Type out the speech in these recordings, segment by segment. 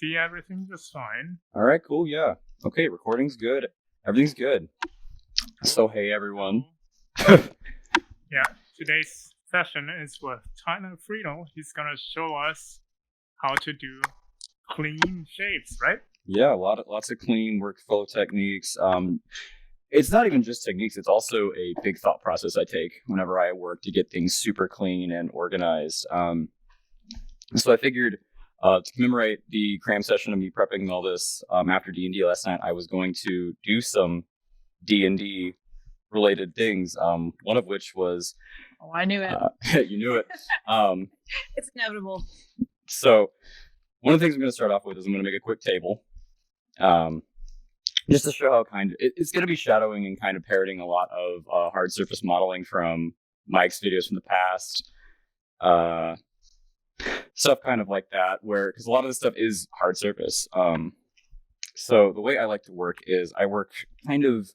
see everything just fine. All right, cool. Yeah. Okay, recording's good. Everything's good. So, hey, everyone. Yeah, today's session is with Tyler Friedel. He's going to show us how to do clean shapes, right? Yeah, lots of clean workflow techniques. It's not even just techniques. It's also a big thought process I take whenever I work to get things super clean and organized. So I figured to commemorate the cram session of me prepping all this after D&D last night, I was going to do some D&D related things. One of which was... Oh, I knew it. You knew it. It's inevitable. So one of the things I'm going to start off with is I'm going to make a quick table. Just to show how it's going to be shadowing and kind of parroting a lot of hard surface modeling from Mike's videos from the past. Stuff kind of like that, because a lot of this stuff is hard surface. So the way I like to work is I work kind of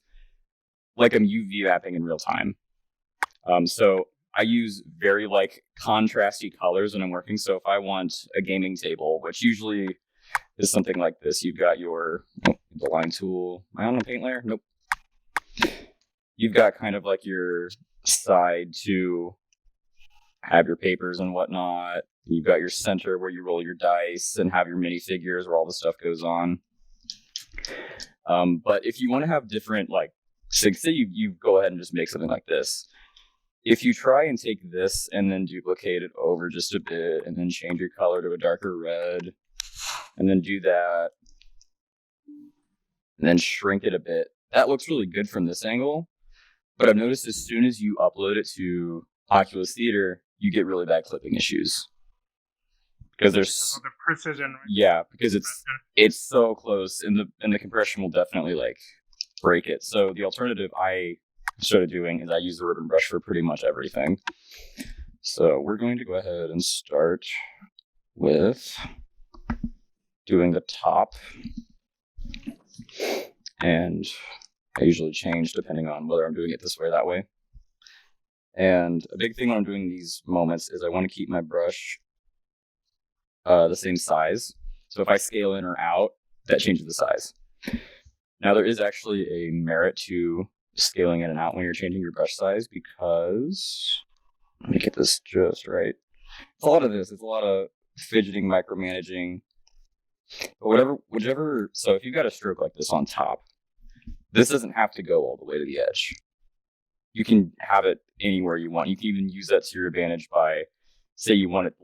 like I'm UV mapping in real time. So I use very contrasty colors when I'm working. So if I want a gaming table, which usually is something like this, you've got the line tool. Am I on a paint layer? Nope. You've got kind of like your side to have your papers and whatnot. You've got your center where you roll your dice and have your minifigures where all the stuff goes on. But if you want to have different, say you go ahead and just make something like this. If you try and take this and then duplicate it over just a bit and then change your color to a darker red and then do that and then shrink it a bit, that looks really good from this angle. But I've noticed as soon as you upload it to Oculus Theater, you get really bad clipping issues. Because there's the precision. Right? Yeah, because it's so close, and the compression will definitely break it. So the alternative I started doing is I use the ribbon brush for pretty much everything. So we're going to go ahead and start with doing the top, and I usually change depending on whether I'm doing it this way or that way. And a big thing when I'm doing these moments is I want to keep my brush the same size. So if I scale in or out, that changes the size. Now there is actually a merit to scaling in and out when you're changing your brush size, because let me get this just right. It's a lot of this. It's a lot of fidgeting, micromanaging. But whichever. So if you've got a stroke like this on top, this doesn't have to go all the way to the edge. You can have it anywhere you want. You can even use that to your advantage by, say you want it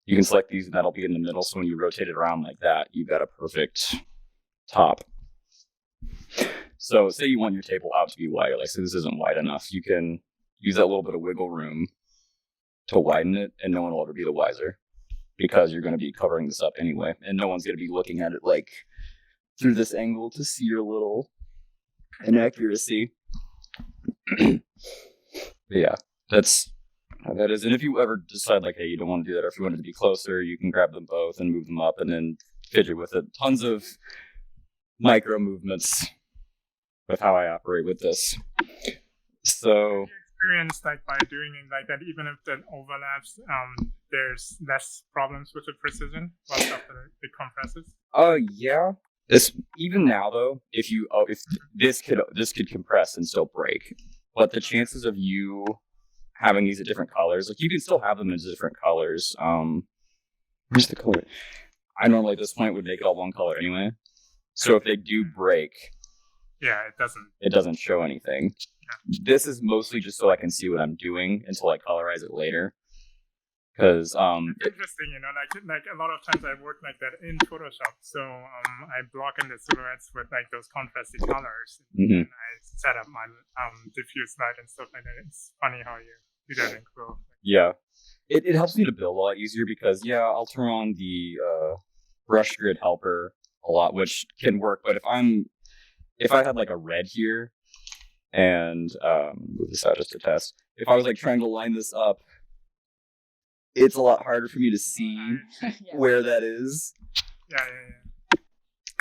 you can select these and that'll be in the middle. So when you rotate it around like that, you've got a perfect top. So say you want your table out to be wider, say this isn't wide enough, you can use that little bit of wiggle room to widen it, and no one will ever be the wiser, because you're going to be covering this up anyway, and no one's going to be looking at it through this angle to see your little inaccuracy. Yeah, that's how that is. And if you ever decide hey, you don't want to do that, or if you want it to be closer, you can grab them both and move them up and then fidget with it. Tons of micro movements with how I operate with this. So experience by doing it like that, even if that overlaps, there's less problems with the precision once after it compresses. Yeah. Even now though, if this could compress and still break, but the chances of you having these at different colors, you can still have them in different colors. Where's the color? I normally at this point would make it all one color anyway. So if they do break, yeah, it doesn't show anything. Yeah. This is mostly just so I can see what I'm doing until I colorize it later. Because it's interesting, like a lot of times I work like that in Photoshop. So I block in the silhouettes with those contrasty colors, and I set up my diffuse light and stuff like that. It's funny how you do that in Quill. Yeah, it helps me to build a lot easier, because I'll turn on the brush grid helper a lot, which can work. But if I had a red here and move this out just to test, if I was trying to line this up, it's a lot harder for me to see where that is. Yeah.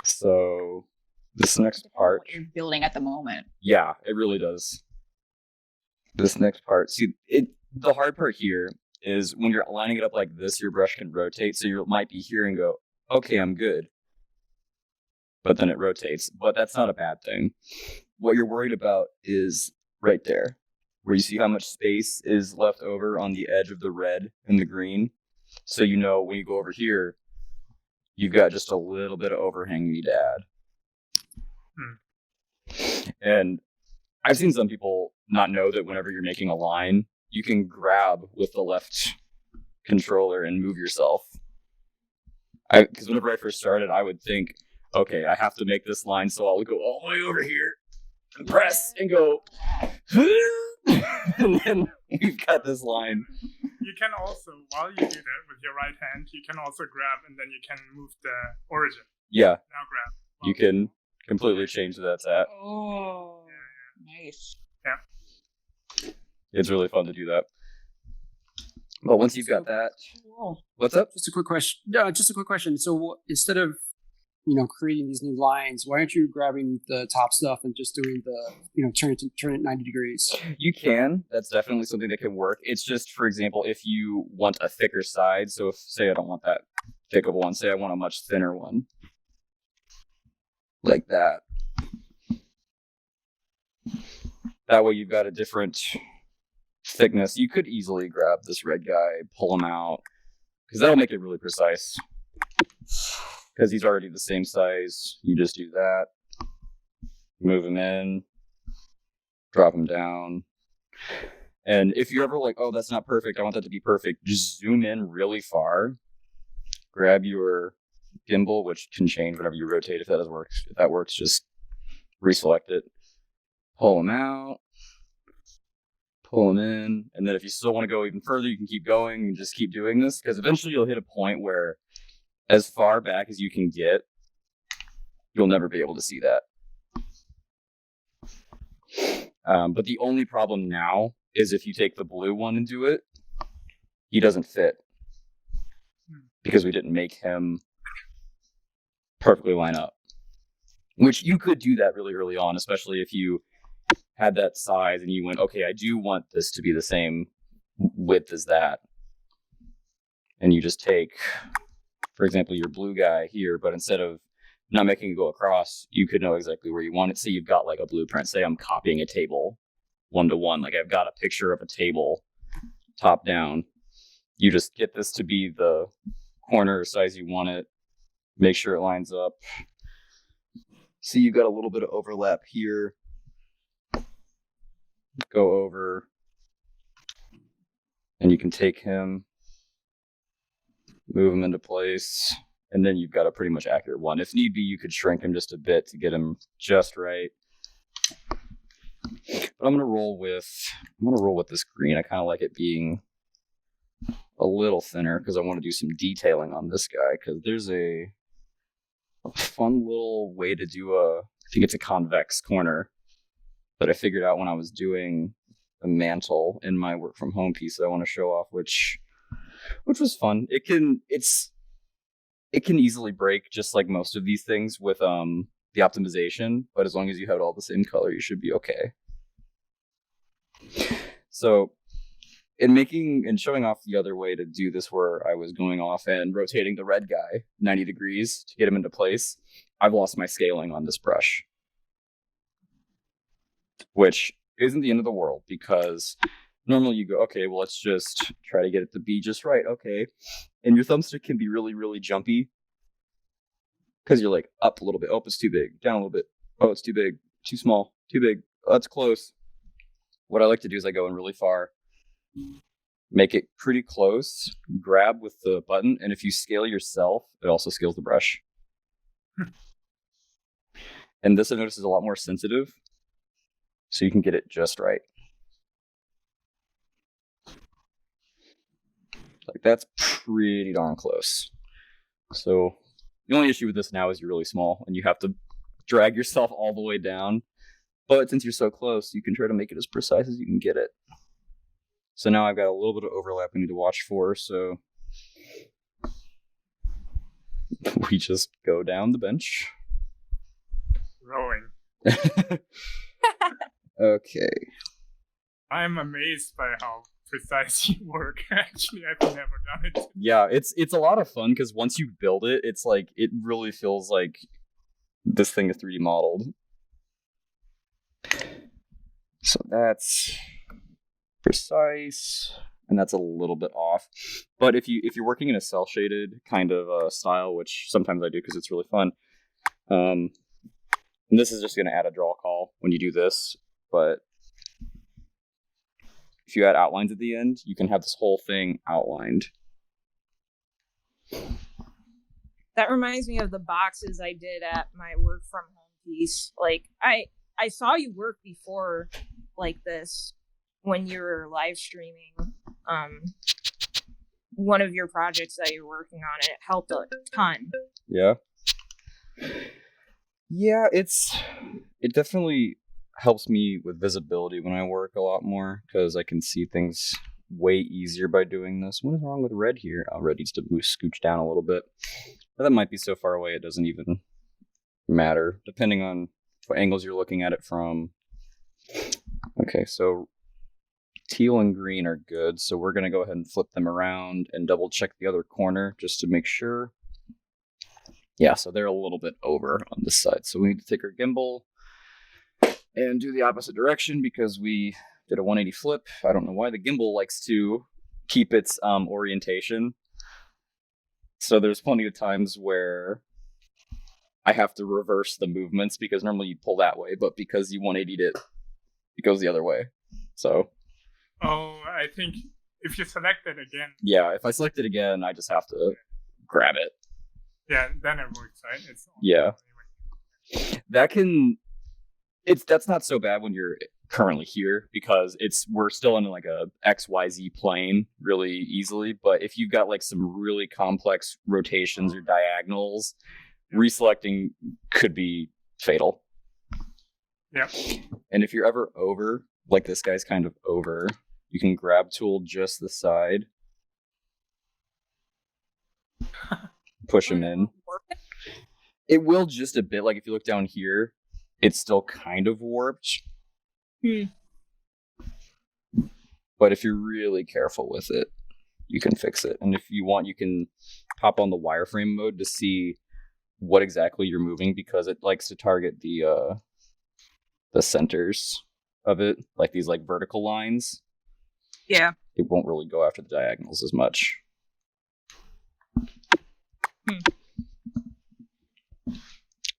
So this next part, what you're building at the moment. Yeah, it really does. This next part, see, the hard part here is when you're lining it up like this, your brush can rotate. So you might be here and go, okay, I'm good. But then it rotates. But that's not a bad thing. What you're worried about is right there, where you see how much space is left over on the edge of the red and the green. So you know when you go over here, you've got just a little bit of overhang you need to add. And I've seen some people not know that whenever you're making a line, you can grab with the left controller and move yourself. Because whenever I first started, I would think, okay, I have to make this line, so I'll go all the way over here and press and go, and then we've got this line. You can also, while you do that with your right hand, you can also grab and then you can move the origin. Yeah. Now grab. You can completely change where that's at. Oh, nice. Yeah. It's really fun to do that. But once you've got that, what's up? Just a quick question. So instead of creating these new lines, why aren't you grabbing the top stuff and just doing the turn it 90 degrees? You can. That's definitely something that can work. It's just, for example, if you want a thicker side, so if, say I don't want that thick of one, say I want a much thinner one, like that. That way you've got a different thickness. You could easily grab this red guy, pull him out, because that'll make it really precise. Because he's already the same size. You just do that. Move him in. Drop him down. And if you're ever like, oh, that's not perfect, I want that to be perfect, just zoom in really far. Grab your gimbal, which can change whenever you rotate. If that works, just reselect it. Pull him out. Pull him in. And then if you still want to go even further, you can keep going and just keep doing this. Because eventually you'll hit a point where as far back as you can get, you'll never be able to see that. But the only problem now is if you take the blue one and do it, he doesn't fit. Because we didn't make him perfectly line up. Which you could do that really early on, especially if you had that size and you went, okay, I do want this to be the same width as that. And you just take, for example, your blue guy here, but instead of not making it go across, you could know exactly where you want it. Say you've got like a blueprint. Say I'm copying a table 1-to-1. Like I've got a picture of a table top down. You just get this to be the corner size you want it. Make sure it lines up. See, you've got a little bit of overlap here. Go over. And you can take him, move him into place, and then you've got a pretty much accurate one. If need be, you could shrink him just a bit to get him just right. But I'm gonna roll with this green. I kind of like it being a little thinner because I want to do some detailing on this guy, because there's a fun little way to do I think it's a convex corner that I figured out when I was doing a mantle in my work from home piece that I want to show off, which was fun. It can easily break, just like most of these things with the optimization, but as long as you have it all the same color, you should be okay. So in showing off the other way to do this, where I was going off and rotating the red guy 90 degrees to get him into place, I've lost my scaling on this brush, which isn't the end of the world, because normally you go, okay, well, let's just try to get it to be just right. Okay. And your thumbstick can be really, really jumpy, because you're like up a little bit. Oh, it's too big. Down a little bit. Oh, it's too big. Too small. Too big. Oh, that's close. What I like to do is I go in really far, make it pretty close, grab with the button, and if you scale yourself, it also scales the brush. And this, I notice, is a lot more sensitive, so you can get it just right. Like, that's pretty darn close. So the only issue with this now is you're really small and you have to drag yourself all the way down. But since you're so close, you can try to make it as precise as you can get it. So now I've got a little bit of overlap we need to watch for, so we just go down the bench. Rowing. Okay. I'm amazed by how precise you work. Actually, I've never done it. Yeah, it's a lot of fun because once you build it, it's like it really feels like this thing is 3D modeled. So that's precise, and that's a little bit off. But if you're working in a cell shaded kind of style, which sometimes I do because it's really fun, and this is just going to add a draw call when you do this. But if you add outlines at the end, you can have this whole thing outlined. That reminds me of the boxes I did at my work from home piece. Like I saw you work before like this when you were live streaming one of your projects that you're working on, and it helped a ton. Yeah. Yeah, it definitely helps me with visibility when I work a lot more because I can see things way easier by doing this. What is wrong with red here? Oh, red needs to scooch down a little bit. But that might be so far away it doesn't even matter, depending on what angles you're looking at it from. Okay, so teal and green are good, so we're going to go ahead and flip them around and double check the other corner just to make sure. Yeah, so they're a little bit over on this side. So we need to take our gimbal and do the opposite direction because we did a 180 flip. I don't know why the gimbal likes to keep its orientation. So there's plenty of times where I have to reverse the movements because normally you pull that way, but because you 180'd it, it goes the other way. So. Oh, I think if you select it again. Yeah, if I select it again, I just have to grab it. Yeah, then it works, right? Yeah. That's not so bad when you're currently here because we're still in like a XYZ plane really easily. But if you've got like some really complex rotations or diagonals, reselecting could be fatal. Yeah. And if you're ever over, like this guy's kind of over, you can grab tool just the side. Push him in. It will just a bit. Like if you look down here, it's still kind of warped. But if you're really careful with it, you can fix it. And if you want, you can hop on the wireframe mode to see what exactly you're moving because it likes to target the centers of it, like these like vertical lines. Yeah. It won't really go after the diagonals as much.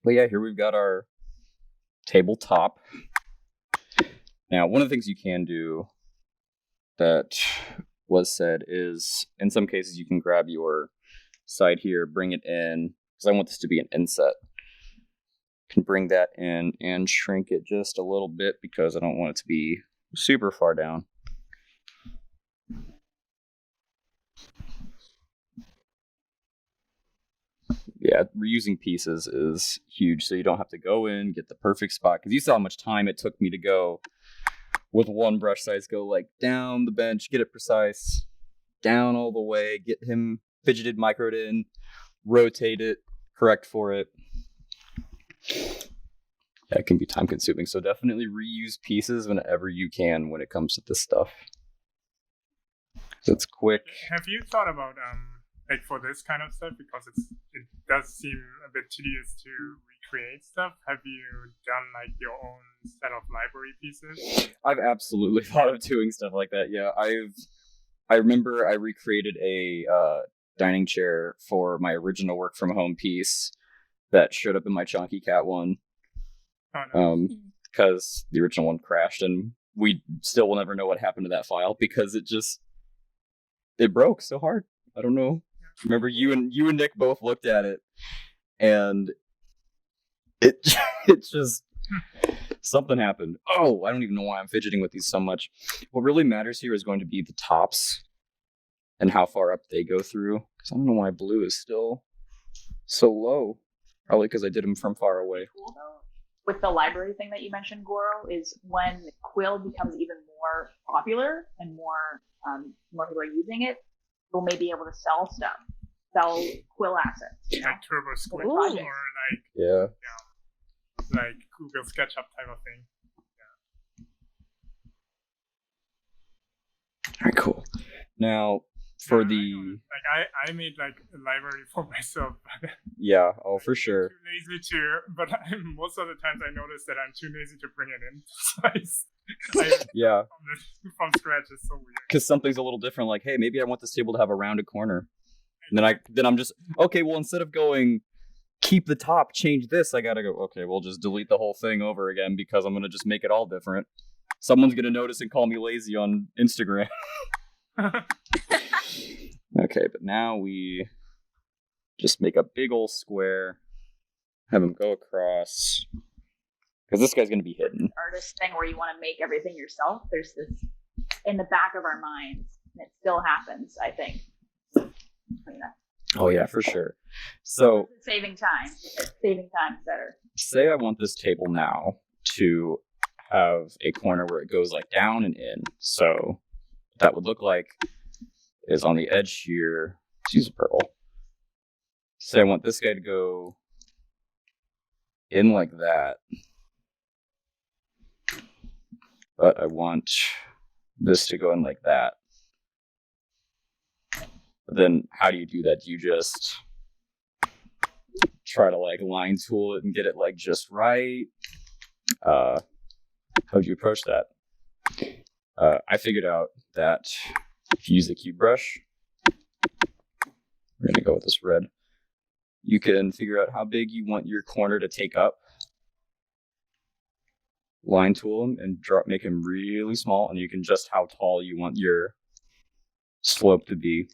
But yeah, here we've got our tabletop. Now, one of the things you can do that was said is, in some cases, you can grab your side here, bring it in, because I want this to be an inset. Can bring that in and shrink it just a little bit because I don't want it to be super far down. Yeah, reusing pieces is huge, so you don't have to go in, get the perfect spot, because you saw how much time it took me to go with one brush size, go like down the bench, get it precise, down all the way, get him fidgeted, microed in, rotate it, correct for it. That can be time consuming, so definitely reuse pieces whenever you can when it comes to this stuff. So it's quick. Have you thought about like for this kind of stuff, because it does seem a bit tedious to recreate stuff? Have you done like your own set of library pieces? I've absolutely thought of doing stuff like that. Yeah, I remember I recreated a dining chair for my original work from home piece that showed up in my Chonky Cat one. Oh, no. Because the original one crashed, and we still will never know what happened to that file because it broke so hard. I don't know. Remember, you and Nick both looked at it, and it just something happened. Oh, I don't even know why I'm fidgeting with these so much. What really matters here is going to be the tops and how far up they go through. Because I don't know why blue is still so low. Probably because I did them from far away. Cool though, with the library thing that you mentioned, Goro, is when Quill becomes even more popular and more people are using it, you'll maybe be able to sell Quill assets. Like Turbo Squid Ooh. or like Yeah. like Google SketchUp type of thing. right, cool. Now, for the... Like, I made, like, a library for myself. Yeah, oh, for sure. Too lazy to... But most of the times I notice that I'm too lazy to bring it in. So Yeah. From scratch is so weird. Because something's a little different, like, hey, maybe I want this table to have a rounded corner. And then I'm just, okay, well, instead of going, keep the top, change this, I gotta go, okay, we'll just delete the whole thing over again because I'm gonna just make it all different. Someone's gonna notice and call me lazy on Instagram. Okay, but now we just make a big old square, have him go across, because this guy's gonna be hidden. Artist thing where you want to make everything yourself. There's this in the back of our minds, and it still happens, I think. Oh yeah, for sure. So saving time. Saving time is better. Say I want this table now to have a corner where it goes like down and in. So what that would look like is on the edge here. Let's use a purple. Say I want this guy to go in like that. But I want this to go in like that. But then how do you do that? Do you just try to like line tool it and get it like just right? How would you approach that? I figured out that if you use the cube brush, we're gonna go with this red. You can figure out how big you want your corner to take up. Line tool him and make him really small, and you can adjust how tall you want your slope to be.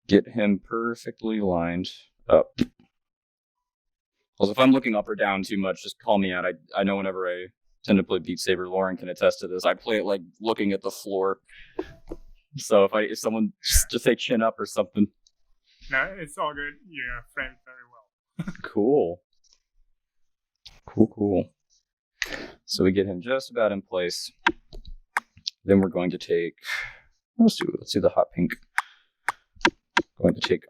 Get him perfectly lined up. Also, if I'm looking up or down too much, just call me out. I know whenever I tend to play Beat Saber, Lauren can attest to this. I play it like looking at the floor. So if someone just say chin up or something. No, it's all good. You're framed very well. Cool. Cool. So we get him just about in place. Then we're going to take, let's do the hot pink. Going to take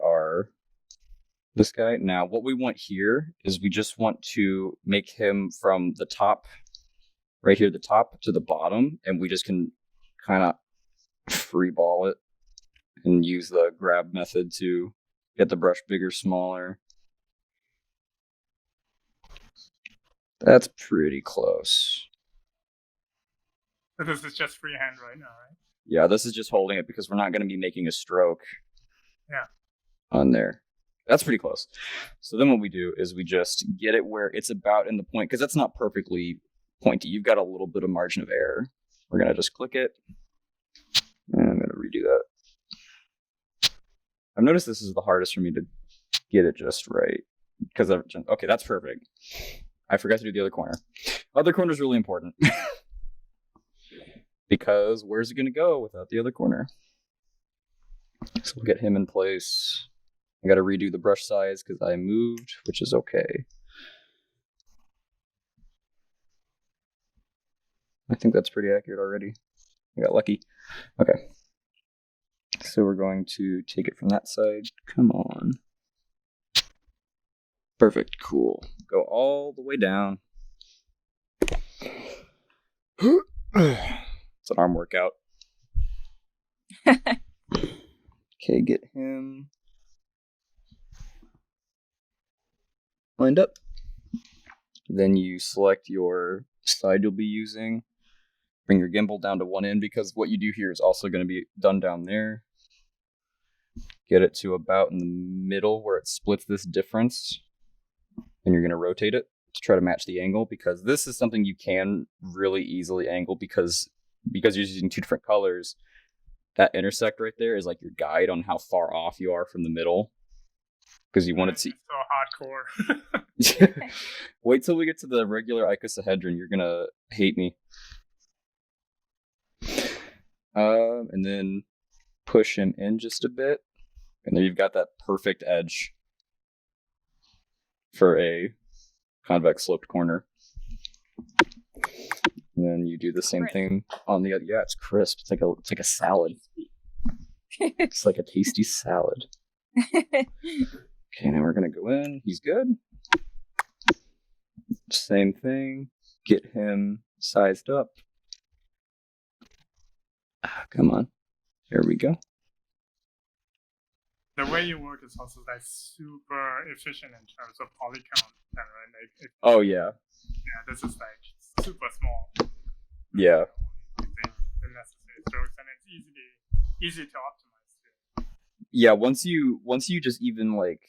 this guy. Now what we want here is we just want to make him from the top, right here, the top to the bottom, and we just can kind of free ball it and use the grab method to get the brush bigger, smaller. That's pretty close. So this is just freehand right now, right? Yeah, this is just holding it because we're not going to be making a stroke. Yeah. On there. That's pretty close. So then what we do is we just get it where it's about in the point, because that's not perfectly pointy. You've got a little bit of margin of error. We're going to just click it. And I'm going to redo that. I've noticed this is the hardest for me to get it just right. Okay, that's perfect. I forgot to do the other corner. Other corner is really important. Because where's it going to go without the other corner? So we'll get him in place. I got to redo the brush size because I moved, which is okay. I think that's pretty accurate already. I got lucky. Okay. So we're going to take it from that side. Come on. Perfect. Cool. Go all the way down. It's an arm workout. Okay, get him lined up. Then you select your side you'll be using. Bring your gimbal down to one end because what you do here is also going to be done down there. Get it to about in the middle where it splits this difference. And you're going to rotate it to try to match the angle because this is something you can really easily angle because you're using two different colors. That intersect right there is like your guide on how far off you are from the middle. Because you want to see. So hardcore. Wait till we get to the regular icosahedron. You're going to hate me. And then push him in just a bit. And then you've got that perfect edge for a convex sloped corner. And then you do the same thing on the other. Yeah, it's crisp. It's like a salad. It's like a tasty salad. Okay, now we're gonna go in. He's good. Same thing. Get him sized up. Come on. There we go. The way you work is also like super efficient in terms of poly count, right? Like, Oh, yeah. yeah, this is like super small. Yeah. Only using the necessary strokes, and it's easy to optimize too. Yeah, once you just even like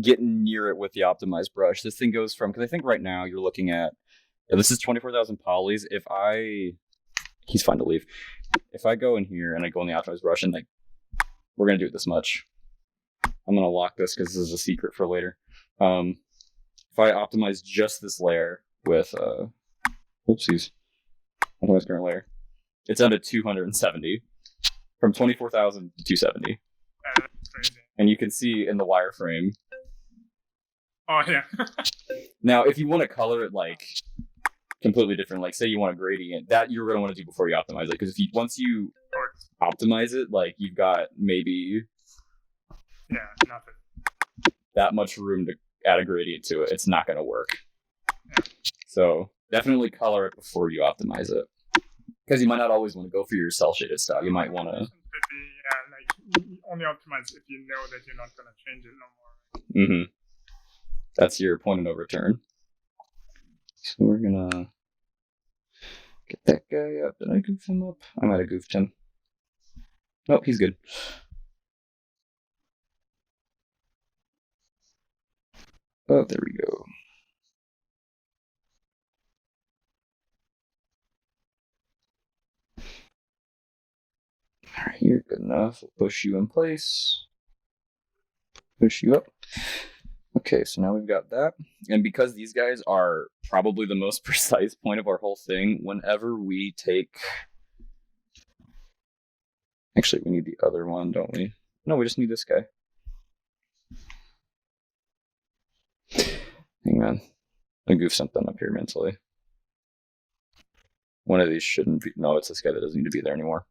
get near it with the optimized brush, this thing goes from, because I think right now you're looking at, this is 24,000 polys. He's fine to leave. If I go in here and I go in the optimized brush and like, we're going to do it this much. I'm going to lock this because this is a secret for later. If I optimize just this layer with, oopsies, optimize current layer, it's down to 270 from 24,000 to 270. That's crazy. And you can see in the wireframe. Oh, yeah. Now, if you want to color it like completely different, like say you want a gradient, that you're going to want to do before you optimize it. Because once you optimize it, like you've got maybe Nothing. that much room to add a gradient to it. It's not going to work. Yeah. So definitely color it before you optimize it. Because you might not always want to go for your cell shaded style. You might want to. Like you only optimize if you know that you're not going to change it no more. Mm-hmm. That's your point of no return. So we're gonna get that guy up. Did I goof him up? I might have goofed him. Nope, he's good. Oh, there we go. Alright, you're good enough. We'll push you in place. Push you up. Okay, so now we've got that. And because these guys are probably the most precise point of our whole thing, whenever we take... Actually, we need the other one, don't we? No, we just need this guy. Hang on. I goofed something up here mentally. One of these shouldn't be... No, it's this guy that doesn't need to be there anymore.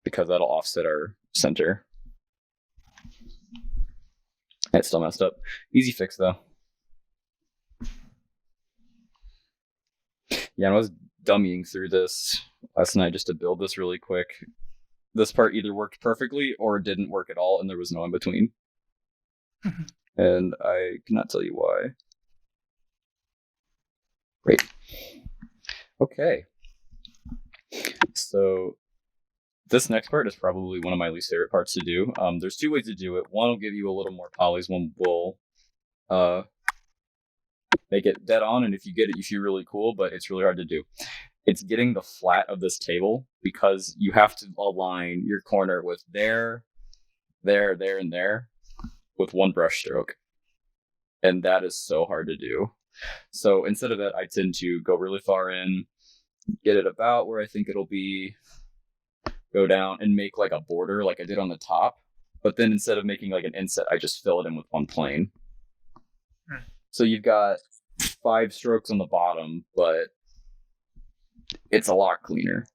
Because that'll offset our center. It's still messed up. Easy fix, though. Yeah, I was dummying through this last night just to build this really quick. This part either worked perfectly or didn't work at all, and there was no in between. And I cannot tell you why. Great. Okay. So this next part is probably one of my least favorite parts to do. There's two ways to do it. One will give you a little more polys. One will make it dead on, and if you get it, you feel really cool, but it's really hard to do. It's getting the flat of this table, because you have to align your corner with there, and there with one brush stroke. And that is so hard to do. So instead of that, I tend to go really far in, get it about where I think it'll be, go down and make like a border like I did on the top. But then instead of making like an inset, I just fill it in with one plane. So you've got 5 strokes on the bottom, but it's a lot cleaner.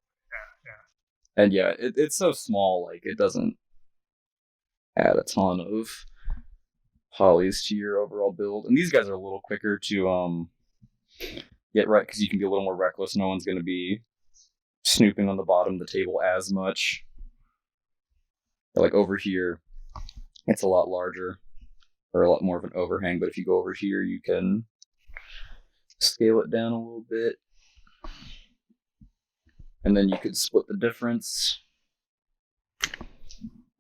Yeah. And yeah, it's so small, like it doesn't add a ton of polys to your overall build. And these guys are a little quicker to get right, because you can be a little more reckless. No one's going to be snooping on the bottom of the table as much. Like over here, it's a lot larger, or a lot more of an overhang, but if you go over here, you can scale it down a little bit, and then you could split the difference.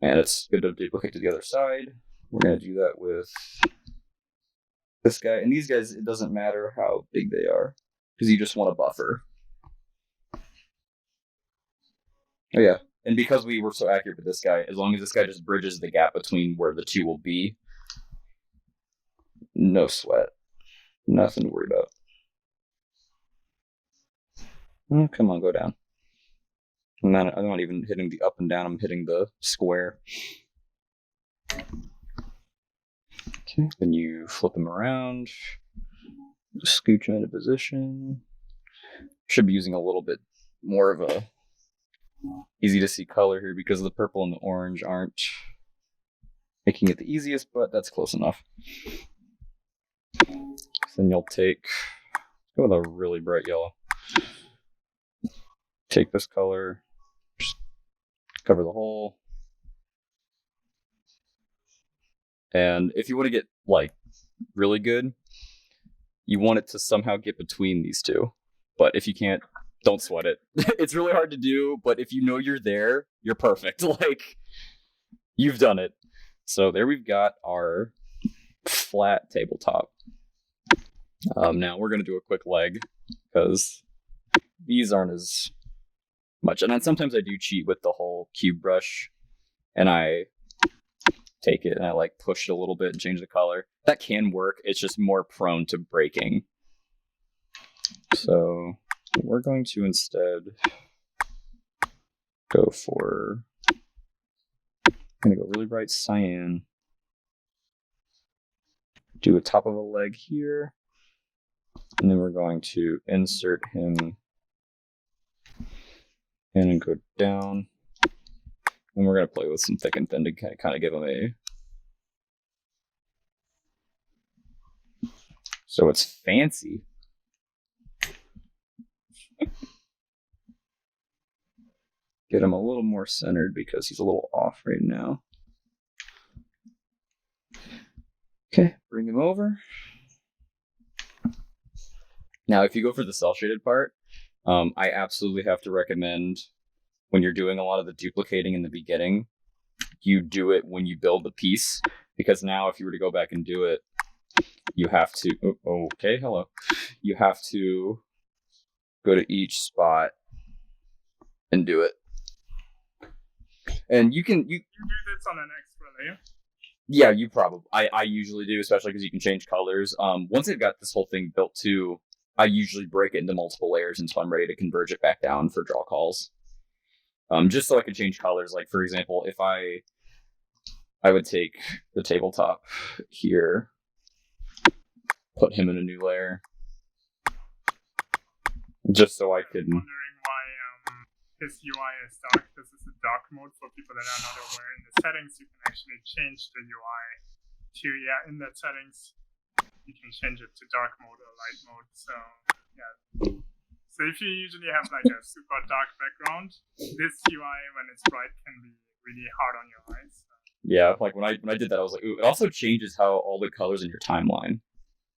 And it's good to duplicate to the other side. We're going to do that with this guy. And these guys, it doesn't matter how big they are, because you just want a buffer. Oh yeah, and because we were so accurate with this guy, as long as this guy just bridges the gap between where the two will be, no sweat. Nothing to worry about. Oh, come on, go down. I'm not even hitting the up and down, I'm hitting the square. Okay, then you flip him around, scooch him into position. Should be using a little bit more of a easy to see color here, because the purple and the orange aren't making it the easiest, but that's close enough. Then you'll go with a really bright yellow. take this color, just cover the hole. And if you want to get like really good, you want it to somehow get between these two. But if you can't, don't sweat it. It's really hard to do, but if you know you're there, you're perfect. Like, you've done it. So there we've got our flat tabletop. Now we're going to do a quick leg because these aren't as much. And then sometimes I do cheat with the whole cube brush and I take it and I like push it a little bit and change the color. That can work. It's just more prone to breaking. So we're going to instead go for, I'm going to go really bright cyan. Do a top of a leg here. And then we're going to insert him in and go down. And we're going to play with some thick and thin to kind of give him a... So it's fancy. Get him a little more centered because he's a little off right now. Okay, bring him over. Now, if you go for the cel-shaded part, I absolutely have to recommend when you're doing a lot of the duplicating in the beginning, you do it when you build the piece, because now if you were to go back and do it, you have to, you have to go to each spot and do it. And you do this on an extra layer? Yeah, you probably, I usually do, especially because you can change colors. Once I've got this whole thing built too, I usually break it into multiple layers until I'm ready to converge it back down for draw calls. Just so I can change colors. Like, for example, if I would take the tabletop here, put him in a new layer, just so I could... I'm wondering why his UI is dark. This is a dark mode for people that are not aware. In the settings, you can actually change the UI to, in the settings, you can change it to dark mode or light mode. So, yeah. So if you usually have like a super dark background, this UI, when it's bright, can be really hard on your eyes. So. Yeah, like when I did that, I was like, ooh. It also changes how all the colors in your timeline.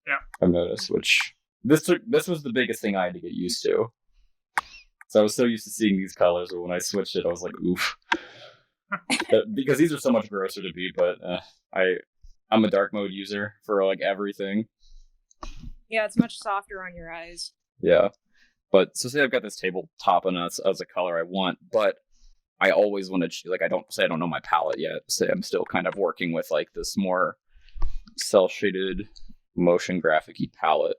Yeah. I've noticed, which this was the biggest thing I had to get used to. So I was so used to seeing these colors, but when I switched it, I was like, oof. Because these are so much grosser to beat, but I'm a dark mode user for like everything. Yeah, it's much softer on your eyes. Yeah. But so say I've got this tabletop and that's as a color I want, but I always want to, like, I don't know my palette yet. Say I'm still kind of working with like this more cel-shaded motion graphic-y palette.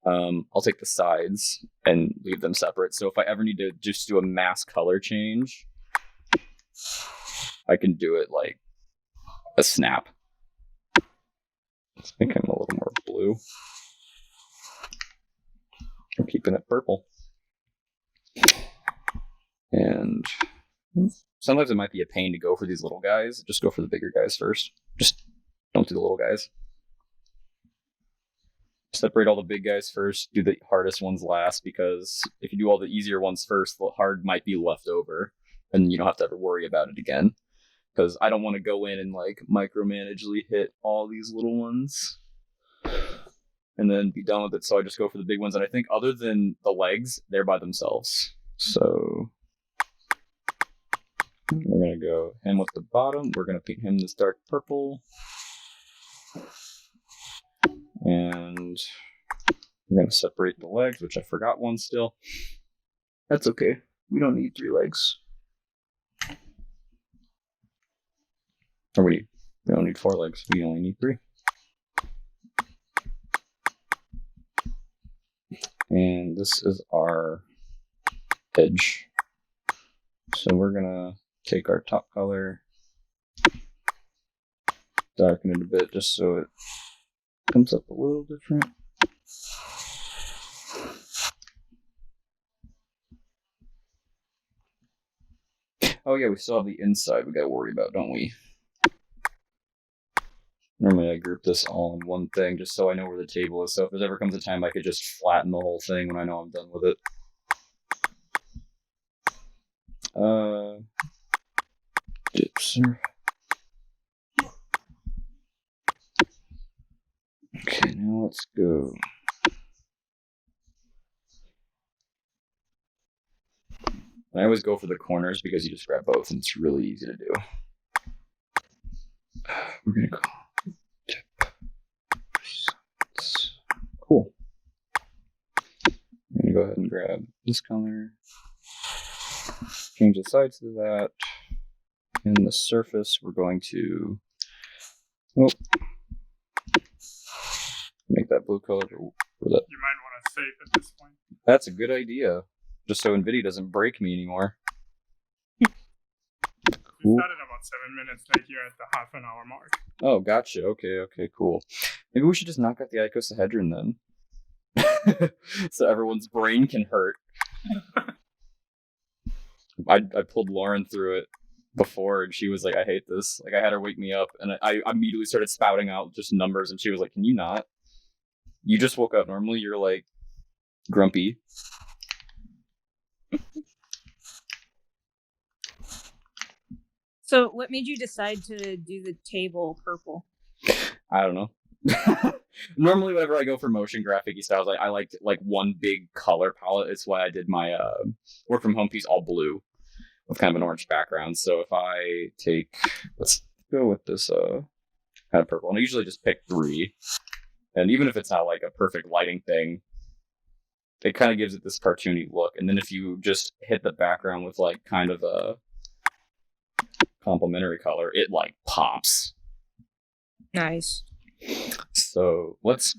I'll take the sides and leave them separate. So if I ever need to just do a mass color change, I can do it like a snap. Let's make him a little more blue. I'm keeping it purple. And sometimes it might be a pain to go for these little guys. Just go for the bigger guys first. Just don't do the little guys. Separate all the big guys first, do the hardest ones last, because if you do all the easier ones first, the hard might be left over, and you don't have to ever worry about it again. Because I don't want to go in and like micromanagely hit all these little ones and then be done with it. So I just go for the big ones, and I think other than the legs, they're by themselves. So we're gonna go him with the bottom. We're gonna paint him this dark purple. And we're going to separate the legs, which I forgot one still. That's okay. We don't need 3 legs. Or we don't need 4 legs. We only need 3. And this is our edge. So we're going to take our top color, darken it a bit just so it comes up a little different. Oh yeah, we still have the inside we gotta worry about, don't we? Normally I group this all in one thing just so I know where the table is, so if there ever comes a time I could just flatten the whole thing when I know I'm done with it. Dipser. Okay, now let's go. I always go for the corners because you just grab both and it's really easy to do. We're gonna go tip. Cool. I'm gonna go ahead and grab this color. Change the sides to that. And the surface, we're going to make that blue color. For that. You might want to save at this point. That's a good idea. Just so NVIDIA doesn't break me anymore. We started about 7 minutes late here at the half an hour mark. Oh, gotcha. Okay, cool. Maybe we should just knock out the icosahedron then. So everyone's brain can hurt. I pulled Lauren through it before and she was like, I hate this. Like I had her wake me up and I immediately started spouting out just numbers and she was like, can you not? You just woke up. Normally you're like grumpy. So what made you decide to do the table purple? I don't know. Normally whenever I go for motion graphic-y styles, I liked like one big color palette. It's why I did my work from home piece all blue with kind of an orange background. So if I take, let's go with this kind of purple. And I usually just pick 3. And even if it's not like a perfect lighting thing, it kind of gives it this cartoony look. And then if you just hit the background with like kind of a complementary color, it like pops. Nice. So let's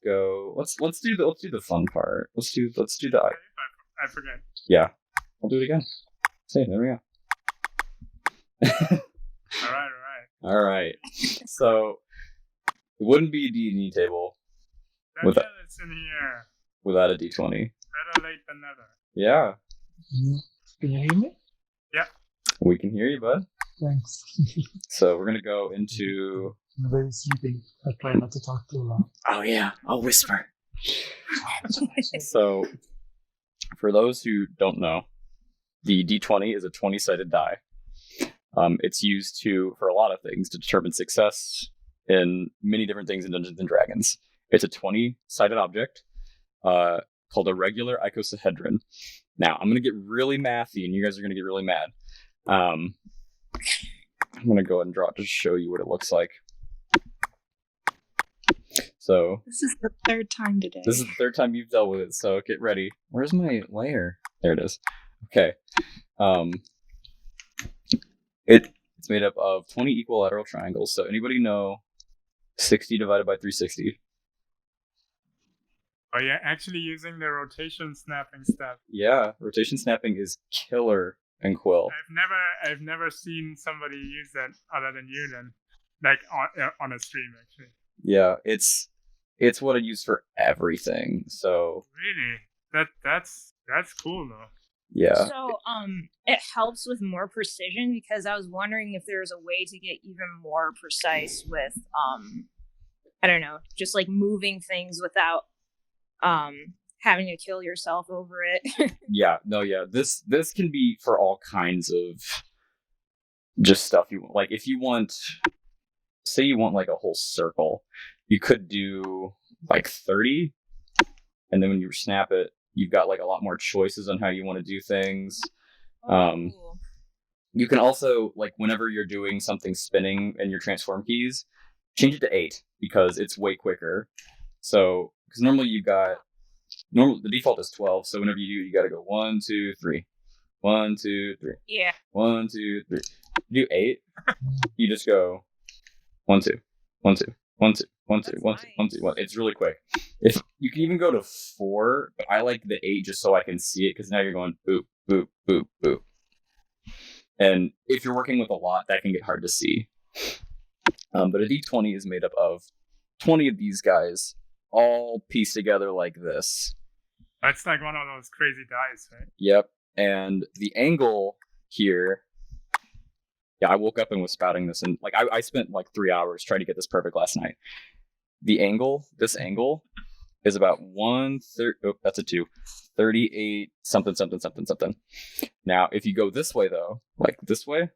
go. Let's do the fun part. Let's do the. I forget. Yeah, I'll do it again. See, there we go. All right. So it wouldn't be a D&E table That's it's in here. without a D20. Better late than never. Yeah, Can you hear me? Yeah. we can hear you, bud. Thanks. So we're gonna go into. I'm very sleeping. I try not to talk too loud. Oh yeah, I'll whisper. So, for those who don't know, the D20 is a 20-sided die. It's used for a lot of things to determine success in many different things in Dungeons and Dragons. It's a 20-sided object called a regular icosahedron. Now, I'm going to get really mathy, and you guys are going to get really mad. I'm going to go ahead and draw it to show you what it looks like. So this is the 3rd time today. This is the 3rd time you've dealt with it, so get ready. Where's my layer? There it is. Okay. It's made up of 20 equilateral triangles. So anybody know 60 divided by 360? Oh yeah, actually using the rotation snapping stuff. Yeah, rotation snapping is killer in Quill. I've never seen somebody use that other than you then, like on a stream actually. Yeah, it's what I use for everything. So really, that's cool though. yeah. So it helps with more precision because I was wondering if there's a way to get even more precise with I don't know, just like moving things without having to kill yourself over it. Yeah, this can be for all kinds of just stuff you want. Like if you want, say you want like a whole circle, you could do like 30, and then when you snap it, you've got like a lot more choices on how you want to do things. Cool. You can also, like, whenever you're doing something spinning in your transform keys, change it to 8 because it's way quicker. So, because normally the default is 12. So whenever you got to go 1, 2, 3, 1, 2, 3. Yeah. 1, 2, 3. You do 8. You just go 1, 2, 1, 2, 1, 2, 1, 2, 1, 2, 1, 2, 1. It's really quick. If you can even go to 4, but I like the 8 just so I can see it because now you're going boop, boop, boop, boop. And if you're working with a lot, that can get hard to see. But a D20 is made up of 20 of these guys, all pieced together like this. That's like one of those crazy dice, right? Yep. And the angle here, yeah, I woke up and was spouting this, and like I spent like 3 hours trying to get this perfect last night. This angle is about 1/3. Oh, that's a 2. 38 something something something something. Now, if you go this way though, like this way,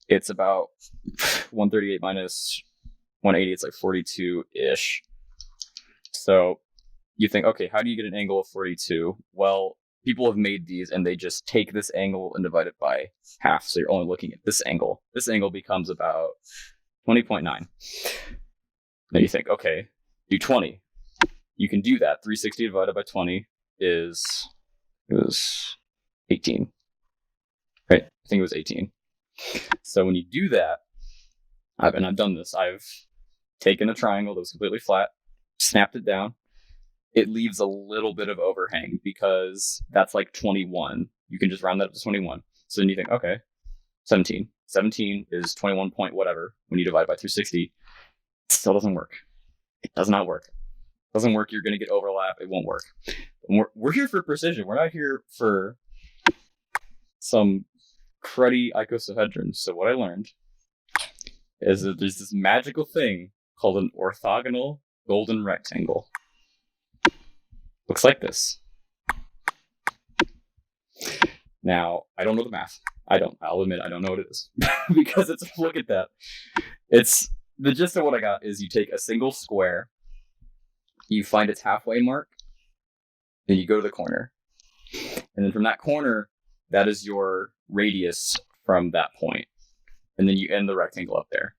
it's about 138 minus 180. It's like 42-ish. So you think, okay, how do you get an angle of 42? Well, people have made these and they just take this angle and divide it by half. So you're only looking at this angle. This angle becomes about 20.9. Then you think, okay, do 20. You can do that. 360 divided by 20 it was 18. Right? I think it was 18. So when you do that, and I've done this, I've taken a triangle that was completely flat, snapped it down. It leaves a little bit of overhang because that's like 21. You can just round that up to 21. So then you think, okay, 17. 17 is 21 point whatever. When you divide by 360, it still doesn't work. It does not work. It doesn't work. You're going to get overlap. It won't work. We're here for precision. We're not here for some cruddy icosahedrons. So what I learned is that there's this magical thing called an orthogonal golden rectangle. Looks like this. Now, I don't know the math. I'll admit I don't know what it is. Because look at that. It's the gist of what I got is you take a single square, you find its halfway mark, then you go to the corner. And then from that corner, that is your radius from that point. And then you end the rectangle up there.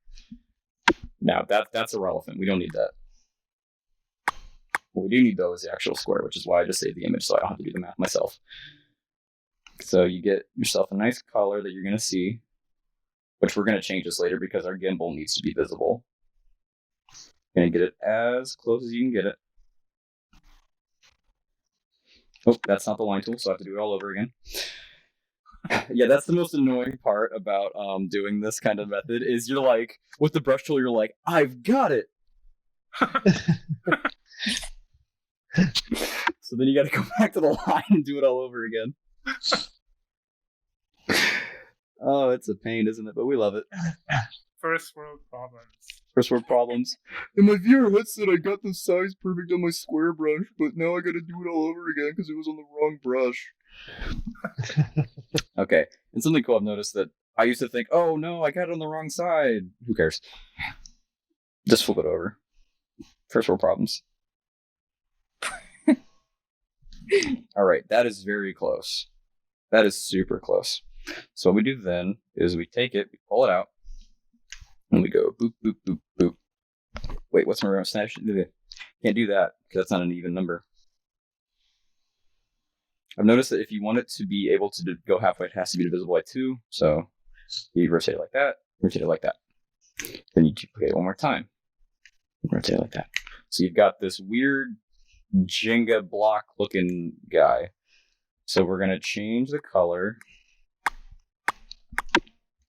Now, that's irrelevant. We don't need that. What we do need, though, is the actual square, which is why I just saved the image so I don't have to do the math myself. So you get yourself a nice color that you're going to see, which we're going to change this later because our gimbal needs to be visible. Going to get it as close as you can get it. Oh, that's not the line tool, so I have to do it all over again. Yeah, that's the most annoying part about doing this kind of method is you're like, with the brush tool, you're like, I've got it. So then you got to go back to the line and do it all over again. Oh, it's a pain, isn't it? But we love it. First world problems. First world problems. In my VR headset, I got the size perfect on my square brush, but now I got to do it all over again because it was on the wrong brush. Okay, and something cool I've noticed that I used to think, oh no, I got it on the wrong side. Who cares? Just flip it over. First world problems. All right, that is very close. That is super close. So what we do then is we take it, we pull it out, and we go boop, boop, boop, boop. Wait, what's my snap? Can't do that because that's not an even number. I've noticed that if you want it to be able to go halfway, it has to be divisible by 2. So you rotate it like that, rotate it like that. Then you duplicate it one more time. Rotate it like that. So you've got this weird Jenga block looking guy. So we're going to change the color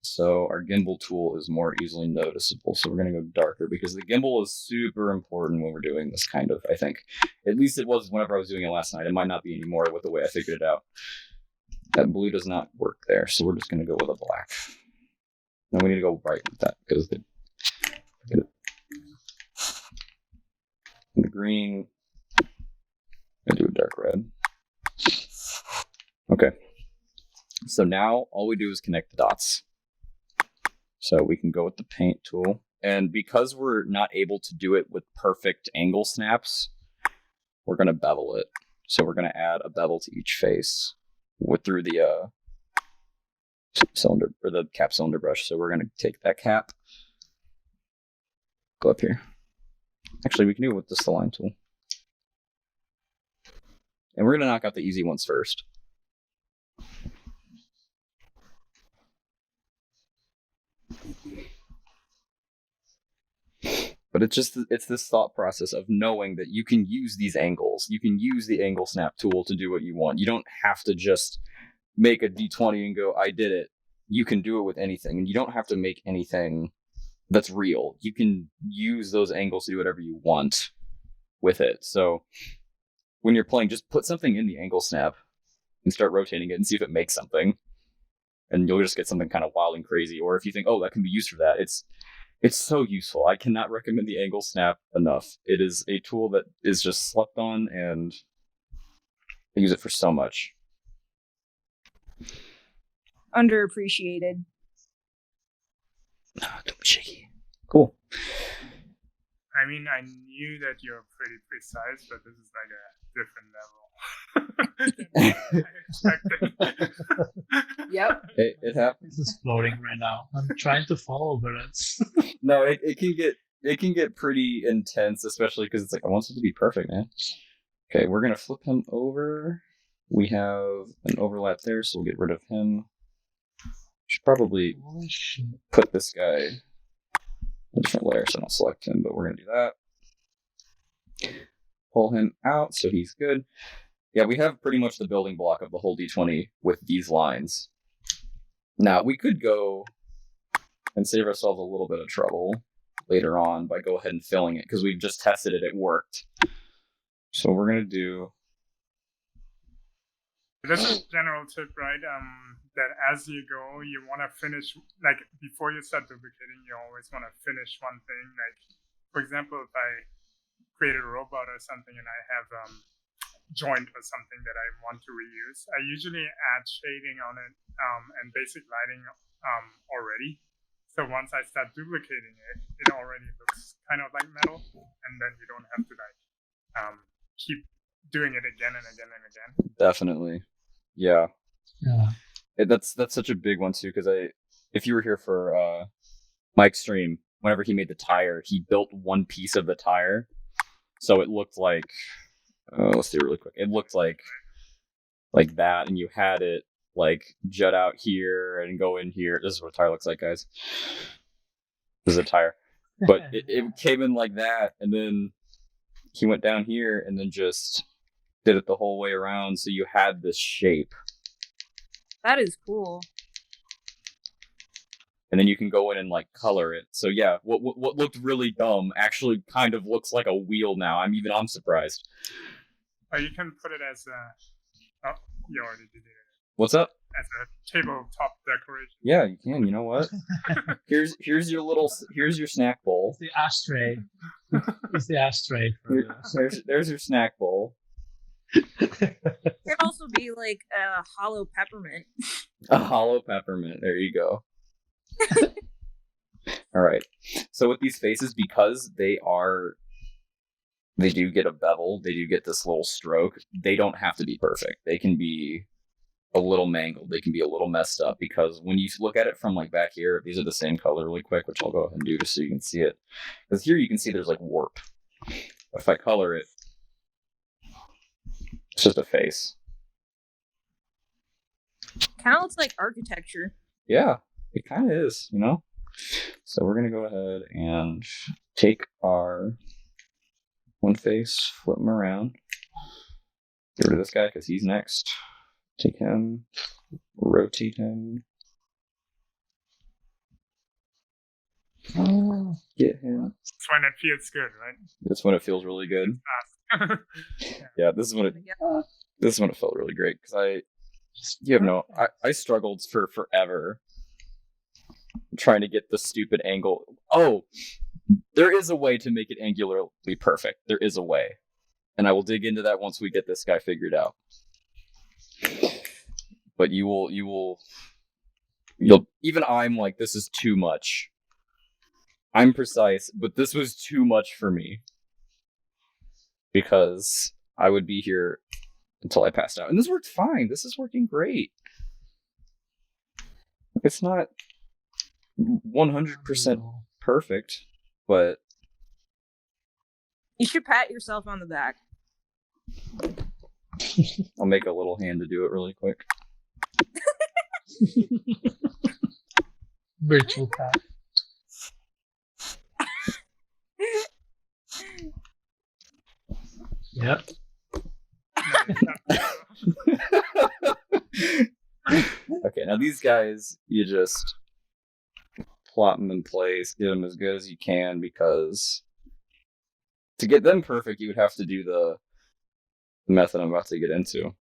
so our gimbal tool is more easily noticeable. So we're going to go darker because the gimbal is super important when we're doing this kind of, I think. At least it was whenever I was doing it last night. It might not be anymore with the way I figured it out. That blue does not work there, so we're just going to go with a black. Now we need to go bright with that because the green, I'm going to do a dark red. Okay. So now all we do is connect the dots. So we can go with the paint tool. And because we're not able to do it with perfect angle snaps, we're going to bevel it. So we're going to add a bevel to each face through the cylinder or the cap cylinder brush. So we're going to take that cap, go up here. Actually, we can do it with the line tool. And we're going to knock out the easy ones first. But it's this thought process of knowing that you can use these angles. You can use the angle snap tool to do what you want. You don't have to just make a D20 and go, I did it. You can do it with anything. And you don't have to make anything that's real. You can use those angles to do whatever you want with it. So when you're playing, just put something in the angle snap and start rotating it and see if it makes something. And you'll just get something kind of wild and crazy. Or if you think, oh, that can be used for that, It's so useful. I cannot recommend the angle snap enough. It is a tool that is just slept on, and I use it for so much. Underappreciated. Don't be shaky. Cool. I mean, I knew that you're pretty precise, but this is like a different level. than I expected. Yep. It happens. This is floating right now. I'm trying to follow, but it's No, it can get pretty intense, especially because it's like I want it to be perfect, man. Okay, we're gonna flip him over. We have an overlap there, so we'll get rid of him. Should probably holy shit. put this guy in a different layer, so I don't select him, but we're gonna do that. Pull him out so he's good. Yeah, we have pretty much the building block of the whole D20 with these lines. Now, we could go and save ourselves a little bit of trouble later on by go ahead and filling it, because we've just tested it, it worked. So we're going to do... This is a general tip, right? That as you go, you want to finish, like, before you start duplicating, you always want to finish one thing. Like, for example, if I create a robot or something and I have joint or something that I want to reuse, I usually add shading on it and basic lighting already. So once I start duplicating it, it already looks kind of like metal, and then you don't have to like keep doing it again and again and again. Definitely. Yeah. Yeah. That's such a big one too, because if you were here for Mike's stream, whenever he made the tire, he built one piece of the tire, so it looked like let's do it really quick. It looked like that, and you had it like jut out here and go in here. This is what a tire looks like, guys. This is a tire, but it came in like that, and then he went down here and then just did it the whole way around, so you had this shape. That is cool. And then you can go in and like color it. So yeah, what looked really dumb actually kind of looks like a wheel now. I'm surprised. Or you can put it as a. Oh, you already did it. What's up? As a tabletop decoration. Yeah, you can. You know what? Here's your snack bowl. It's the ashtray. It's the ashtray. For There's your snack bowl. It could also be like a hollow peppermint. A hollow peppermint. There you go. All right. So with these faces, because they do get a bevel, they do get this little stroke, they don't have to be perfect. They can be a little mangled. They can be a little messed up, because when you look at it from like back here, these are the same color really quick, which I'll go ahead and do just so you can see it. Because here you can see there's like warp. If I color it, it's just a face. Kind of looks like architecture. Yeah, it kind of is, you know? So we're going to go ahead and take our one face, flip him around. Get rid of this guy because he's next. Take him, rotate him. Get him. That's when it feels good, right? That's when it feels really good. Yeah, this is when it felt really great, because I struggled for forever trying to get the stupid angle. Oh, there is a way to make it angularly perfect. There is a way, and I will dig into that once we get this guy figured out. But you'll even I'm like, this is too much. I'm precise, but this was too much for me, because I would be here until I passed out. And this worked fine. This is working great. It's not 100% perfect, but You should pat yourself on the back. I'll make a little hand to do it really quick. virtual cat. Yep. Okay, now these guys, you just plot them in place, get them as good as you can, because to get them perfect, you would have to do the method I'm about to get into.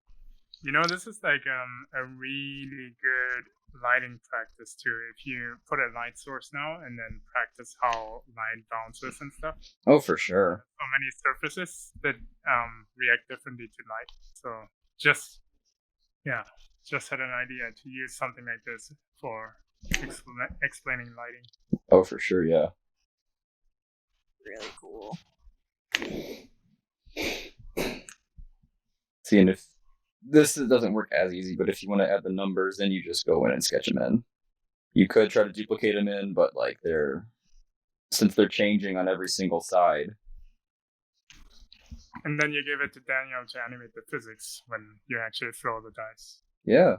You know, this is like a really good lighting practice too. If you put a light source now and then practice how light bounces and stuff. Oh, for sure. So many surfaces that react differently to light. So just had an idea to use something like this for explaining lighting. Oh, for sure, yeah. Really cool. See, and if this doesn't work as easy, but if you want to add the numbers, then you just go in and sketch them in. You could try to duplicate them in, but like since they're changing on every single side. And then you give it to Daniel to animate the physics when you actually throw the dice. Yeah,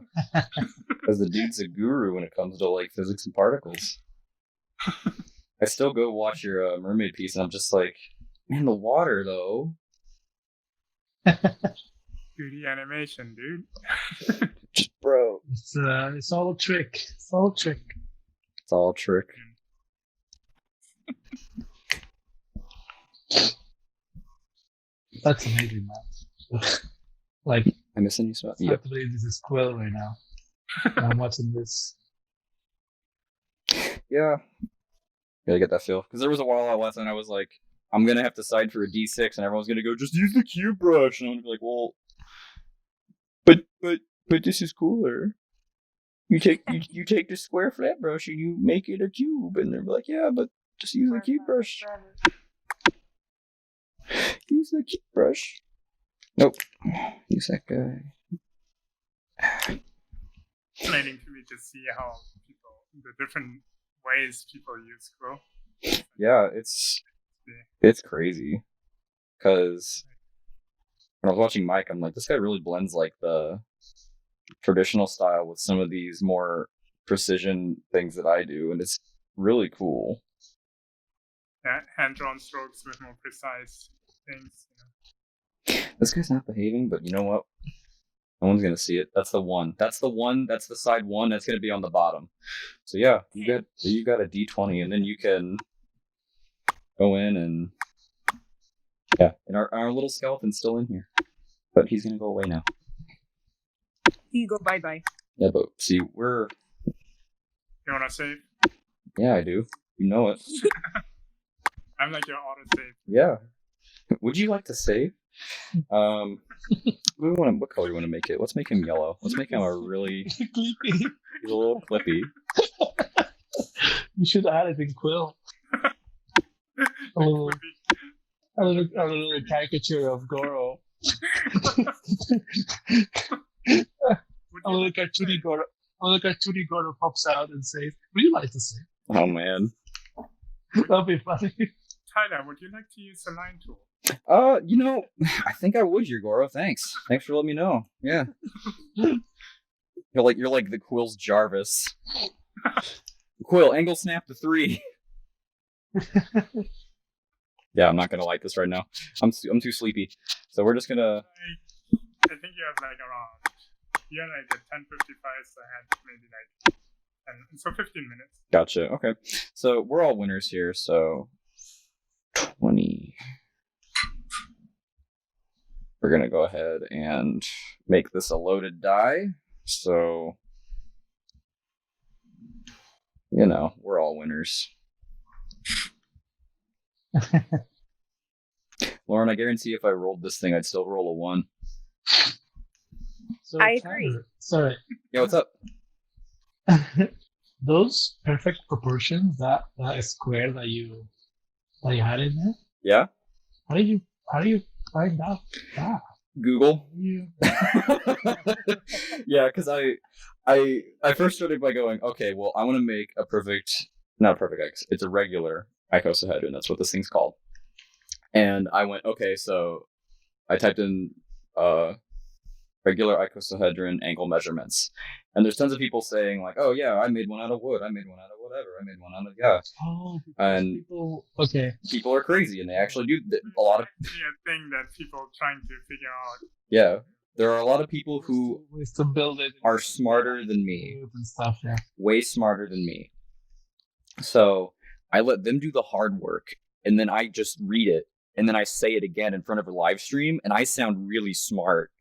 because the dude's a guru when it comes to like physics and particles. I still go watch your mermaid piece, and I'm just like, man, the water though. 2D animation, dude. Just bro. It's all a trick. It's all a trick. It's all a trick. That's amazing, man. Like, I miss any spot. I Yep. have to believe this is Quill right now. I'm watching this. Yeah. Gotta get that feel. Because there was a while I was like, I'm gonna have to side for a D6, and everyone's gonna go, just use the cube brush, and I'm gonna be like, well, but this is cooler. You take the square flat brush and you make it a cube, and they're like, yeah, but just use the cube brush. Use the cube brush. Nope. Use that guy. Fascinating to me to see how the different ways people use Quill. Yeah, it's crazy. Because when I was watching Mike, I'm like, this guy really blends like the traditional style with some of these more precision things that I do, and it's really cool. Yeah, hand-drawn strokes with more precise things. This guy's not behaving, but you know what? No one's gonna see it. That's the one. That's the side one that's gonna be on the bottom. So yeah, you got a D20, and then you can go in and and our little skeleton's still in here, but he's gonna go away now. You go bye. Yeah, but see, You wanna save? Yeah, I do. You know it. I'm like your auto-save. Yeah. Would you like to save? What color do you want to make it? Let's make him yellow. Let's make him he's a little clippy. You should add it in Quill. A little caricature of Goro. A little cartoony Goro pops out and says, "Would you like to save?" Oh man. That'd be funny. Tyler, would you like to use the line tool? I think I would, Goro. Thanks for letting me know. Yeah. You're like the Quill's Jarvis. Quill, angle snap to 3. Yeah, I'm not gonna like this right now. I'm too sleepy. So we're just gonna. I think you have like around. You had like a 10:55, so I had maybe like 10, so 15 minutes. Gotcha. Okay. So we're all winners here. So 20. We're gonna go ahead and make this a loaded die. So we're all winners. Lauren, I guarantee if I rolled this thing, I'd still roll a 1. So, I agree. Sorry. Yeah, what's up? Those perfect proportions, that square that you had in there. Yeah. How do you find out that? Google. You... Yeah, because I first started by going, okay, well, I want to make not a perfect X. It's a regular icosahedron. That's what this thing's called. And I went, okay, so I typed in regular icosahedron angle measurements. And there's tons of people saying like, oh yeah, I made one out of wood. I made one out of whatever. I made one out of Oh, and people are crazy, and they actually do a lot of. It's a thing that people are trying to figure out. Yeah, there are a lot of people who ways to build it are smarter than me, and stuff. Yeah, way smarter than me. So I let them do the hard work, and then I just read it, and then I say it again in front of a live stream, and I sound really smart.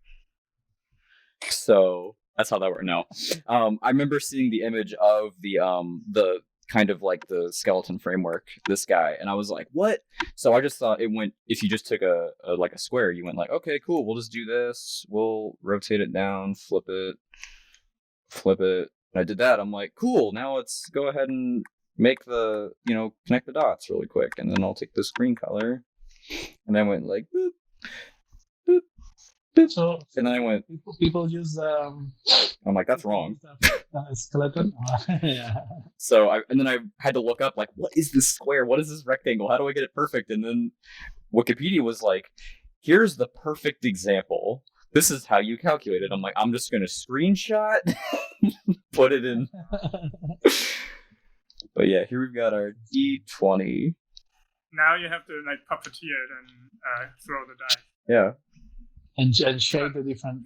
So That's how that worked. No, I remember seeing the image of the kind of like the skeleton framework, this guy, and I was like, what? So I just thought it went, if you just took a like a square, you went like, okay, cool, we'll just do this, we'll rotate it down, flip it, and I did that. I'm like, cool, now let's go ahead and make the, connect the dots really quick, and then I'll take this green color, and then I went like boop, boop, boop, So and then I went, people use I'm like, that's wrong. skeleton. Yeah. So and then I had to look up like, what is this square? What is this rectangle? How do I get it perfect? And then Wikipedia was like, here's the perfect example. This is how you calculate it. I'm like, I'm just gonna screenshot, put it in. But yeah, here we've got our D20. Now you have to like puppeteer it and throw the dice. Yeah. And shade the different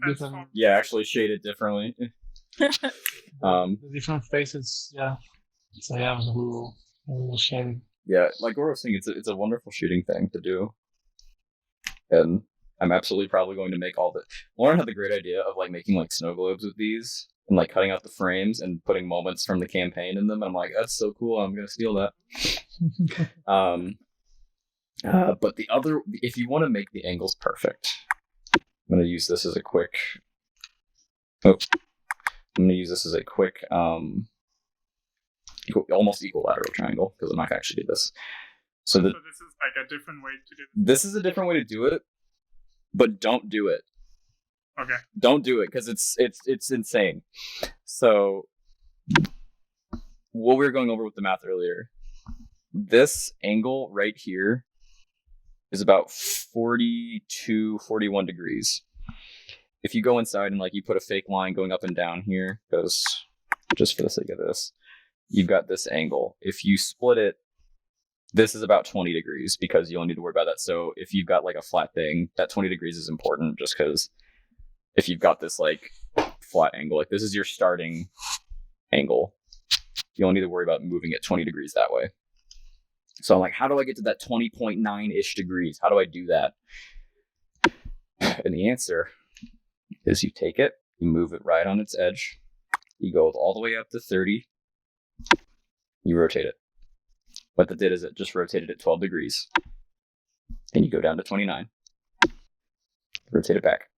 Yeah, actually shade it differently. the different faces. Yeah. So yeah, it was a little shading. Yeah, like Goro was saying, it's a wonderful shooting thing to do. And I'm absolutely probably going to make all the... Lauren had the great idea of like making like snow globes with these and like cutting out the frames and putting moments from the campaign in them. And I'm like, that's so cool. I'm going to steal that. But if you want to make the angles perfect, I'm going to use this as a quick... almost equilateral triangle, because I'm not going to actually do this. So this is like a different way to do this. This is a different way to do it, but don't do it. Okay. Don't do it, because it's insane. So what we were going over with the math earlier, this angle right here is about 42, 41 degrees. If you go inside and like you put a fake line going up and down here, because just for the sake of this, you've got this angle. If you split it, this is about 20 degrees, because you only need to worry about that. So if you've got like a flat thing, that 20 degrees is important, just because if you've got this like flat angle, like this is your starting angle, you don't need to worry about moving it 20 degrees that way. So I'm like, how do I get to that 20.9-ish degrees? How do I do that? And the answer is you take it, you move it right on its edge, you go all the way up to 30, you rotate it. What that did is it just rotated it 12 degrees. Then you go down to 29. Rotate it back.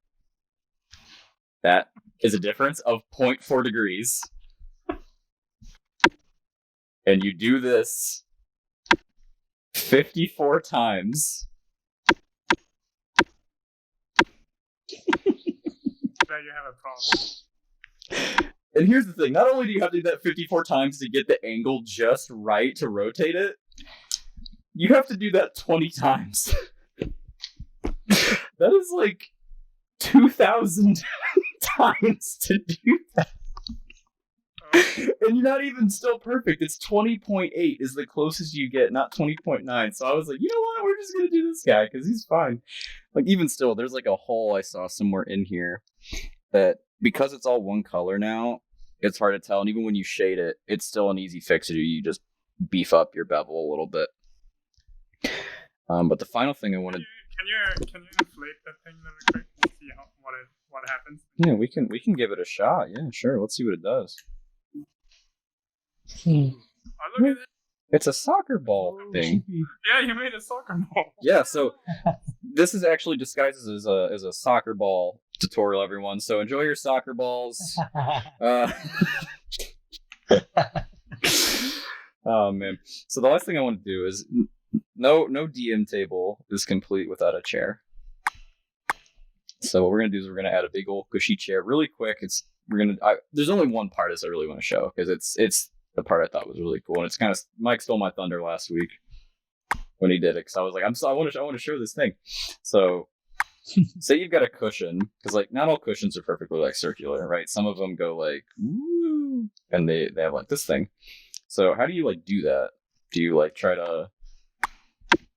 That is a difference of 0.4 degrees. And you do this 54 times. That you have a problem. And here's the thing, not only do you have to do that 54 times to get the angle just right to rotate it, you have to do that 20 times. That is like 2,000 times to do that. And you're not even still perfect. It's 20.8 is the closest you get, not 20.9. So I was like, you know what? We're just going to do this guy because he's fine. Like, even still, there's like a hole I saw somewhere in here that, because it's all one color now, it's hard to tell. And even when you shade it, it's still an easy fix to do. You just beef up your bevel a little bit. But the final thing I wanted... Can you inflate that thing really quick and see what happens? Yeah, we can give it a shot. Yeah, sure. Let's see what it does. Oh, look at that. It's a soccer ball thing. Yeah, you made a soccer ball. Yeah, so this is actually disguised as a soccer ball tutorial, everyone. So enjoy your soccer balls. Oh man. So the last thing I want to do is no DM table is complete without a chair. So what we're gonna do is we're gonna add a big old cushy chair really quick. There's only one part I really want to show, because it's the part I thought was really cool, and it's kind of, Mike stole my thunder last week when he did it, because I was like, I want to show this thing. So say you've got a cushion, because like not all cushions are perfectly like circular, right? Some of them go like woo, and they have like this thing. So how do you like do that? Do you like try to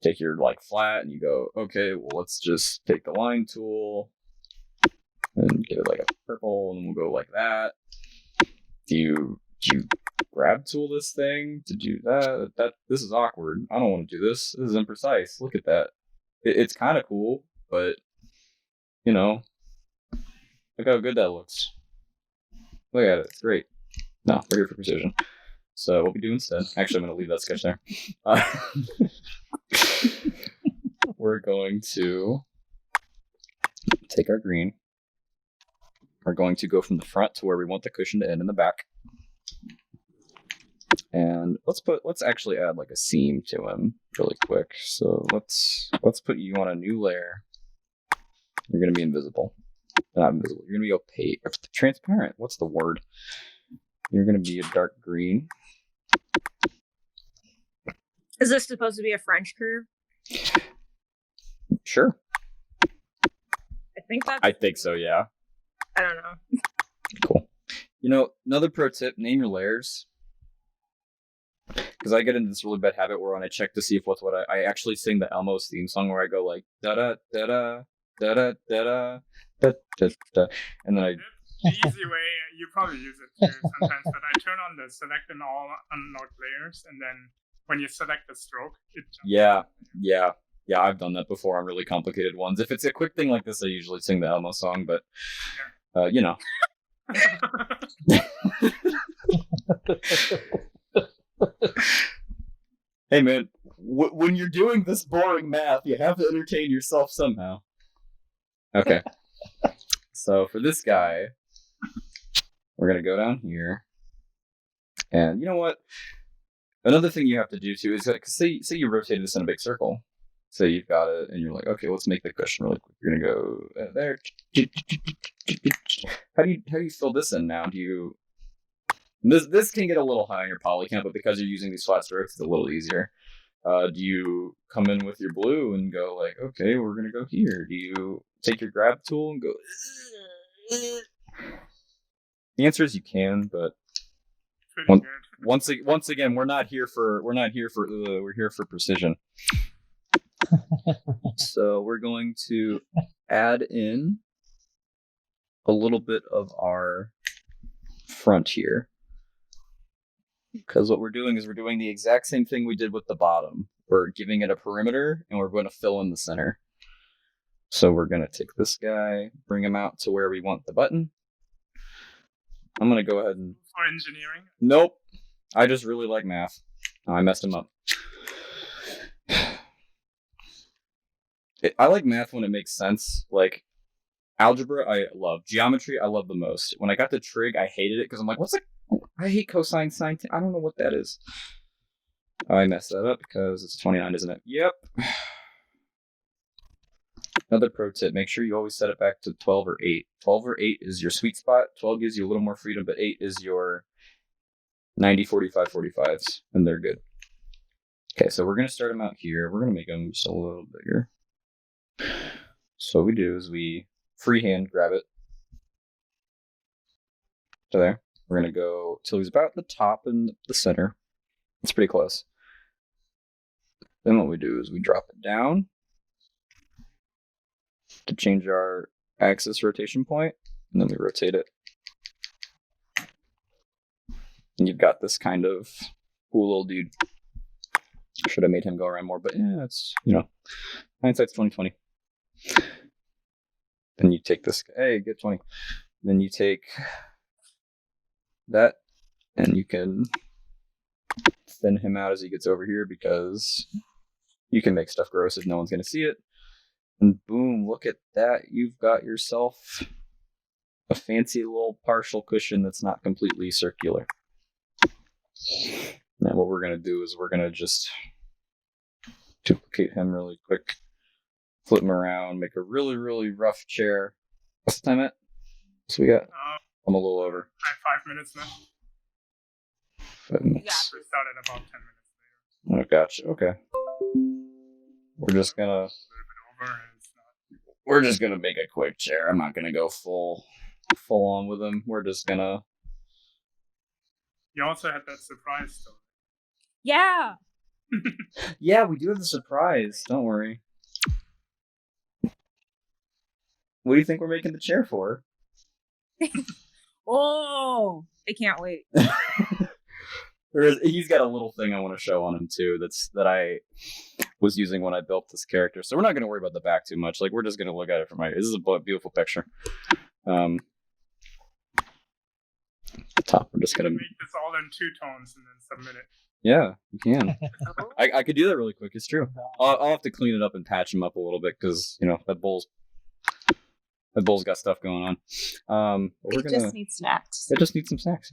take your like flat and you go, okay, well let's just take the line tool and get it like a purple, and we'll go like that? Do you grab tool this thing to do that? This is awkward. I don't want to do this. This is imprecise. Look at that. It's kind of cool, but look how good that looks. Look at it. It's great. No, we're here for precision. So what we do instead, actually I'm going to leave that sketch there. We're going to take our green. We're going to go from the front to where we want the cushion to end in the back. And let's actually add like a seam to him really quick. So let's put you on a new layer. You're going to be invisible. Not invisible. You're going to be opaque. Transparent. What's the word? You're going to be a dark green. Is this supposed to be a French curve? Sure. I think so, yeah. I don't know. Cool. You know, another pro tip, name your layers. Because I get into this really bad habit where when I check to see if what's what, I actually sing the Elmo's theme song where I go like da-da, da-da, da-da, da-da, da-da, and then The easy way, you probably use it too sometimes, but I turn on the select in all unlocked layers, and then when you select the stroke, it jumps. Yeah, I've done that before on really complicated ones. If it's a quick thing like this, I usually sing the Elmo song, but, you know. Hey, man, when you're doing this boring math, you have to entertain yourself somehow. Okay. So for this guy, we're going to go down here. And you know what? Another thing you have to do, too, is like, say you rotated this in a big circle. So you've got it, and you're like, okay, let's make the cushion really quick. You're gonna go there. How do you fill this in now? Do you? This can get a little high on your poly count, but because you're using these flat strokes, it's a little easier. Do you come in with your blue and go like, okay, we're gonna go here? Do you take your grab tool and go? The answer is you can, but once again, we're here for precision. So we're going to add in a little bit of our front here. Because what we're doing is we're doing the exact same thing we did with the bottom. We're giving it a perimeter, and we're going to fill in the center. So we're going to take this guy, bring him out to where we want the button. I'm going to go ahead and... For engineering? Nope. I just really like math. Oh, I messed him up. I like math when it makes sense. Like, algebra, I love. Geometry, I love the most. When I got to trig, I hated it because I'm like, I hate cosine, sine, I don't know what that is. Oh, I messed that up because it's 29, isn't it? Yep. Another pro tip, make sure you always set it back to 12 or 8. 12 or 8 is your sweet spot. 12 gives you a little more freedom, but 8 is your 90, 45, 45s, and they're good. Okay, so we're going to start them out here. We're going to make them just a little bigger. So what we do is we freehand grab it to there. We're going to go till he's about the top and the center. It's pretty close. Then what we do is we drop it down to change our axis rotation point, and then we rotate it. And you've got this kind of cool little dude. I should have made him go around more, but yeah, it's, hindsight's 20/20. Then you take this, hey, get 20. Then you take that, and you can thin him out as he gets over here because you can make stuff gross if no one's going to see it. And boom, look at that. You've got yourself a fancy little partial cushion that's not completely circular. Now what we're going to do is we're going to just duplicate him really quick. Flip him around, make a really, really rough chair. What's the time at? So we got? I'm a little over. I have 5 minutes left. 5 minutes. We started about 10 minutes later. Oh, gotcha. Okay. We're just gonna. A little bit over, and it's not. We're just gonna make a quick chair. I'm not gonna go full on with him. We're just gonna. You also had that surprise story. Yeah. Yeah, we do have the surprise. Don't worry. What do you think we're making the chair for? Oh, I can't wait. He's got a little thing I want to show on him too. That I was using when I built this character. So we're not going to worry about the back too much. Like we're just going to look at it from this is a beautiful picture. Top, we're just gonna make this all in 2 tones and then submit it. Yeah, you can. I could do that really quick. It's true. I'll have to clean it up and patch him up a little bit because that bull's got stuff going on. It just needs snacks. It just needs some snacks.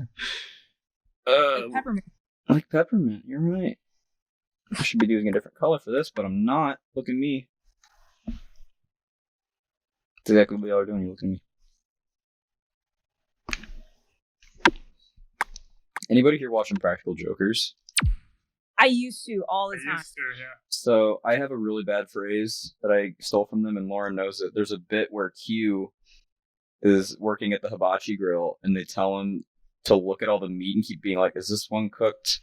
Like peppermint. Like peppermint. You're right. I should be using a different color for this, but I'm not. Look at me. That's exactly what y'all are doing. You look at me. Anybody here watching Practical Jokers? I used to all the time. Yeah. So I have a really bad phrase that I stole from them, and Lauren knows it. There's a bit where Q is working at the hibachi grill, and they tell him to look at all the meat and keep being like, "Is this one cooked?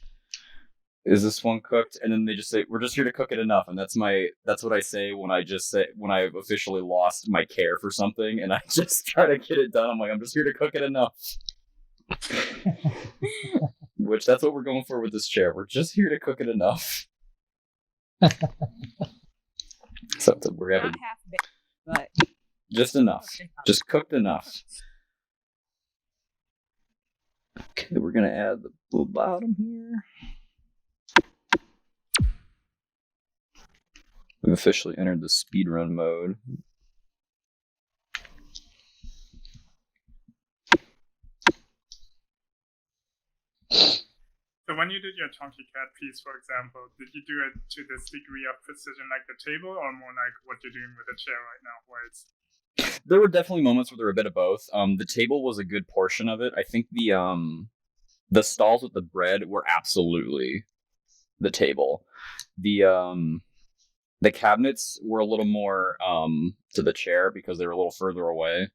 Is this one cooked?" And then they just say, "We're just here to cook it enough." And that's what I say when I've officially lost my care for something, and I just try to get it done. I'm like, "I'm just here to cook it enough." Which that's what we're going for with this chair. We're just here to cook it enough. So we're having not half baked, but just enough. Just cooked enough. Okay, we're gonna add the blue bottom here. We've officially entered the speedrun mode. So when you did your Chunky Cat piece, for example, did you do it to this degree of precision like the table, or more like what you're doing with the chair right now, where it's... There were definitely moments where there were a bit of both. The table was a good portion of it. I think the stalls with the bread were absolutely the table. The cabinets were a little more to the chair because they were a little further away.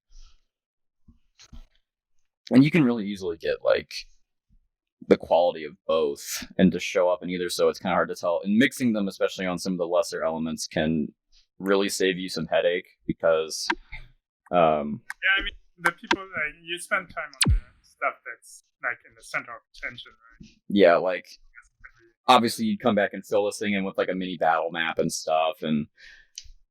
And you can really easily get like the quality of both and to show up in either, so it's kind of hard to tell. And mixing them, especially on some of the lesser elements, can really save you some headache because yeah, I mean, the people, like, you spend time on the stuff that's like in the center of attention, right? Yeah, like obviously you'd come back and fill this thing in with like a mini battle map and stuff, and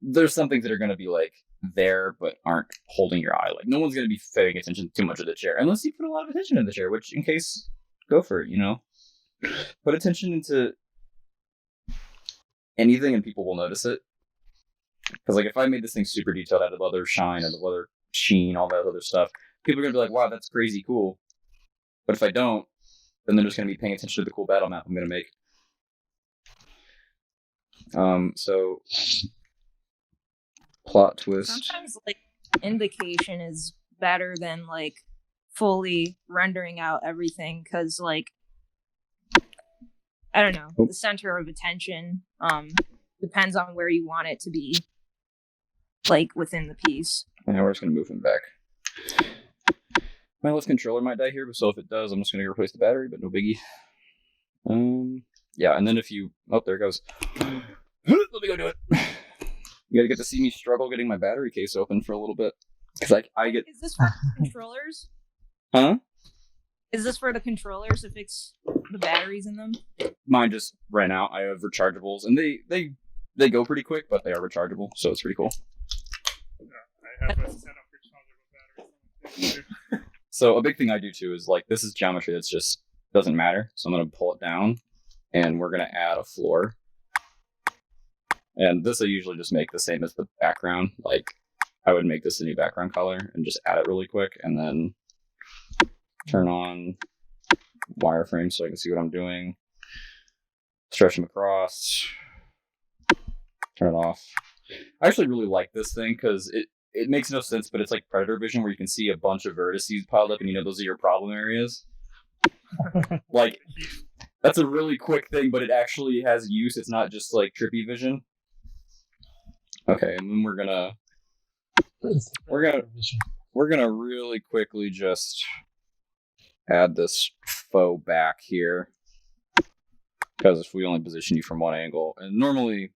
there's some things that are going to be like there but aren't holding your eye. Like no one's going to be paying attention too much to the chair unless you put a lot of attention in the chair, which in case, go for it, put attention into anything and people will notice it. Because like if I made this thing super detailed, out of leather shine and the leather sheen, all that other stuff, people are going to be like, wow, that's crazy cool. But if I don't, then they're just going to be paying attention to the cool battle map I'm going to make. So plot twist. Sometimes like invocation is better than like fully rendering out everything, because like I don't know, the center of attention depends on where you want it to be, like within the piece. Now we're just going to move him back. My left controller might die here, so if it does, I'm just going to replace the battery, but no biggie. Yeah, and then if you... Oh, there it goes. Let me go do it. You gotta get to see me struggle getting my battery case open for a little bit. Because I get... Is this for the controllers? Huh? Is this for the controllers to fix the batteries in them? Mine just ran out. I have rechargeables, and they go pretty quick, but they are rechargeable, so it's pretty cool. Yeah, I have a set of rechargeable batteries. So a big thing I do too is like this is geometry that's just doesn't matter. So I'm gonna pull it down, and we're gonna add a floor. And this I usually just make the same as the background. Like I would make this a new background color and just add it really quick, and then turn on wireframe so I can see what I'm doing. Stretch them across. Turn it off. I actually really like this thing because it makes no sense, but it's like Predator vision where you can see a bunch of vertices piled up and those are your problem areas. Like, that's a really quick thing, but it actually has use. It's not just like trippy vision. Okay, and then we're gonna really quickly just add this faux back here. Because if we only position you from one angle, and normally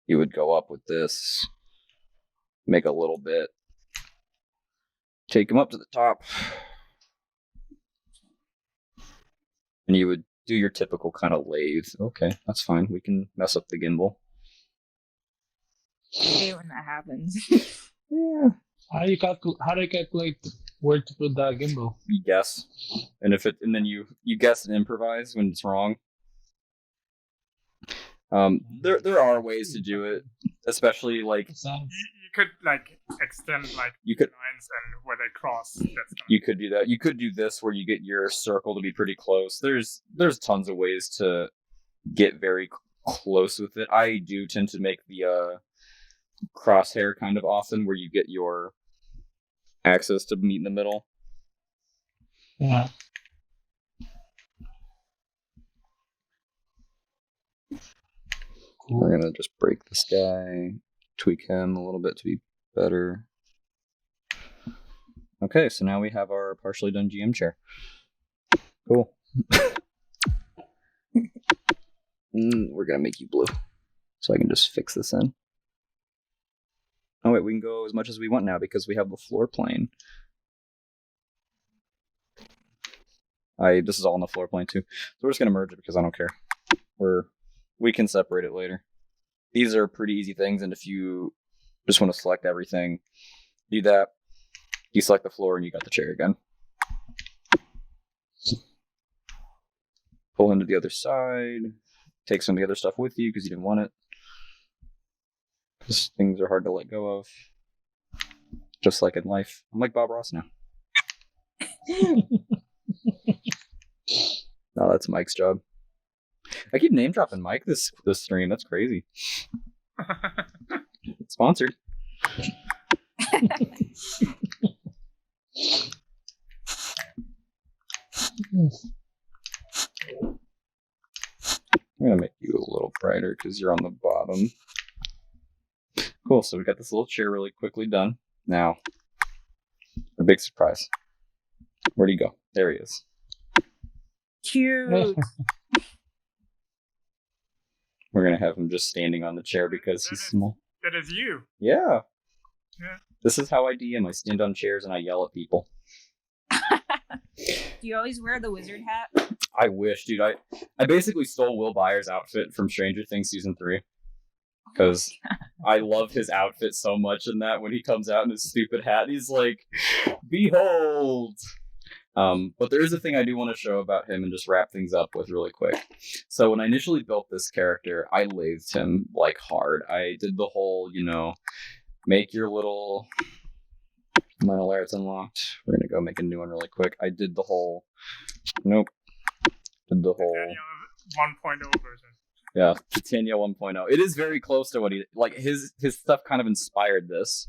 you would go up with this, make a little bit, take them up to the top, and you would do your typical kind of lathe. Okay, that's fine. We can mess up the gimbal. I hate when that happens. Yeah. How do you calculate Where to put that gimbal? You guess, and then you guess and improvise when it's wrong. There are ways to do it, especially like you could like extend like you could lines and where they cross. That's you could do that. You could do this where you get your circle to be pretty close. There's tons of ways to get very close with it. I do tend to make the crosshair kind of often, where you get your axis to meet in the middle. Yeah. We're gonna just break this guy, tweak him a little bit to be better. Okay, so now we have our partially done GM chair. Cool. We're gonna make you blue, so I can just fix this in. Oh wait, we can go as much as we want now because we have the floor plane. This is all on the floor plane too, so we're just gonna merge it because I don't care. We can separate it later. These are pretty easy things, and if you just want to select everything, do that. You select the floor, and you got the chair again. Pull into the other side. Take some of the other stuff with you because you didn't want it. Because things are hard to let go of. Just like in life. I'm like Bob Ross now. No, that's Mike's job. I keep name dropping Mike this stream. That's crazy. Sponsored. I'm gonna make you a little brighter because you're on the bottom. Cool, so we got this little chair really quickly done. Now, a big surprise. Where'd he go? There he is. Cute. We're gonna have him just standing on the chair because he's small. That is you. Yeah. Yeah. This is how I DM. I stand on chairs and I yell at people. Do you always wear the wizard hat? I wish, dude. I basically stole Will Byers' outfit from Stranger Things Season 3. Because I love his outfit so much in that when he comes out in his stupid hat, he's like, behold! But there is a thing I do want to show about him and just wrap things up with really quick. So when I initially built this character, I lathed him like hard. I did the whole, make your little... My alert's unlocked. We're gonna go make a new one really quick. I did the whole... Nope. Did the whole... 1.0 version. Yeah, Titania 1.0. It is very close to what he... Like, his stuff kind of inspired this.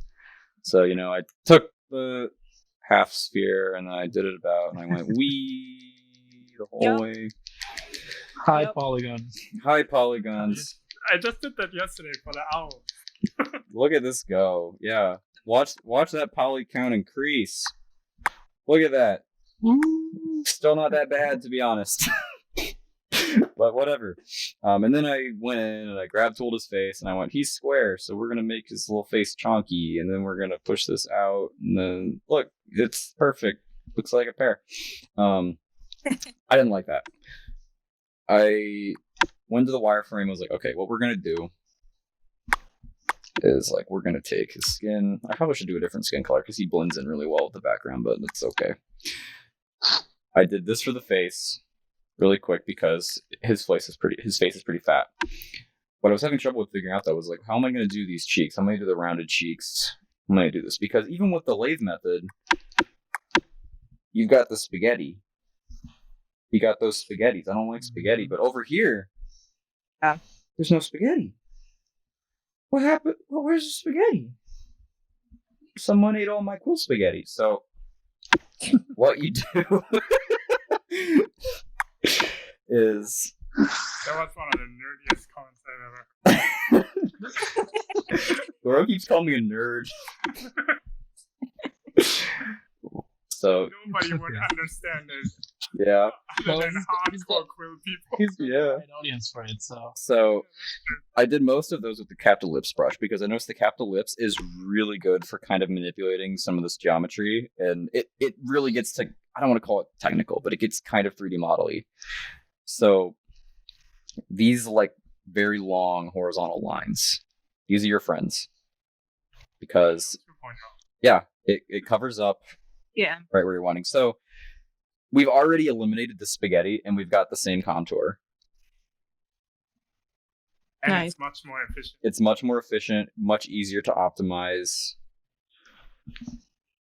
So, I took the half sphere and I did it about, and I went wee the whole way. High polygons. High polygons. I just did that yesterday for the owl. Look at this go. Yeah. Watch that poly count increase. Look at that. Still not that bad, to be honest. But whatever. And then I went in and I tooled his face and I went, he's square, so we're going to make his little face chonky, and then we're going to push this out, and then look, it's perfect. Looks like a pear. I didn't like that. I went to the wireframe. I was like, okay, what we're going to do is we're going to take his skin. I probably should do a different skin color because he blends in really well with the background, but it's okay. I did this for the face really quick because his face is pretty fat. What I was having trouble with figuring out though was how am I going to do these cheeks? How am I going to do the rounded cheeks? I'm going to do this because even with the lathe method, you've got the spaghetti. You got those spaghettis. I don't like spaghetti, but over here, there's no spaghetti. What happened? Well, where's the spaghetti? Someone ate all my Quill spaghetti. So, what you do is... That was one of the nerdiest comments I've ever heard. Goro keeps calling me a nerd. So nobody would understand it. Yeah. Other than hardcore Quill people. He's got Yeah. the right audience for it, so. So I did most of those with the capital lips brush because I noticed the capital lips is really good for kind of manipulating some of this geometry, and it really gets to, I don't want to call it technical, but it gets kind of 3D model-y. So these very long horizontal lines, these are your friends because 2.0. yeah, it covers up Yeah. right where you're wanting. So we've already eliminated the spaghetti, and we've got the same contour. And Nice. it's much more efficient. It's much more efficient, much easier to optimize.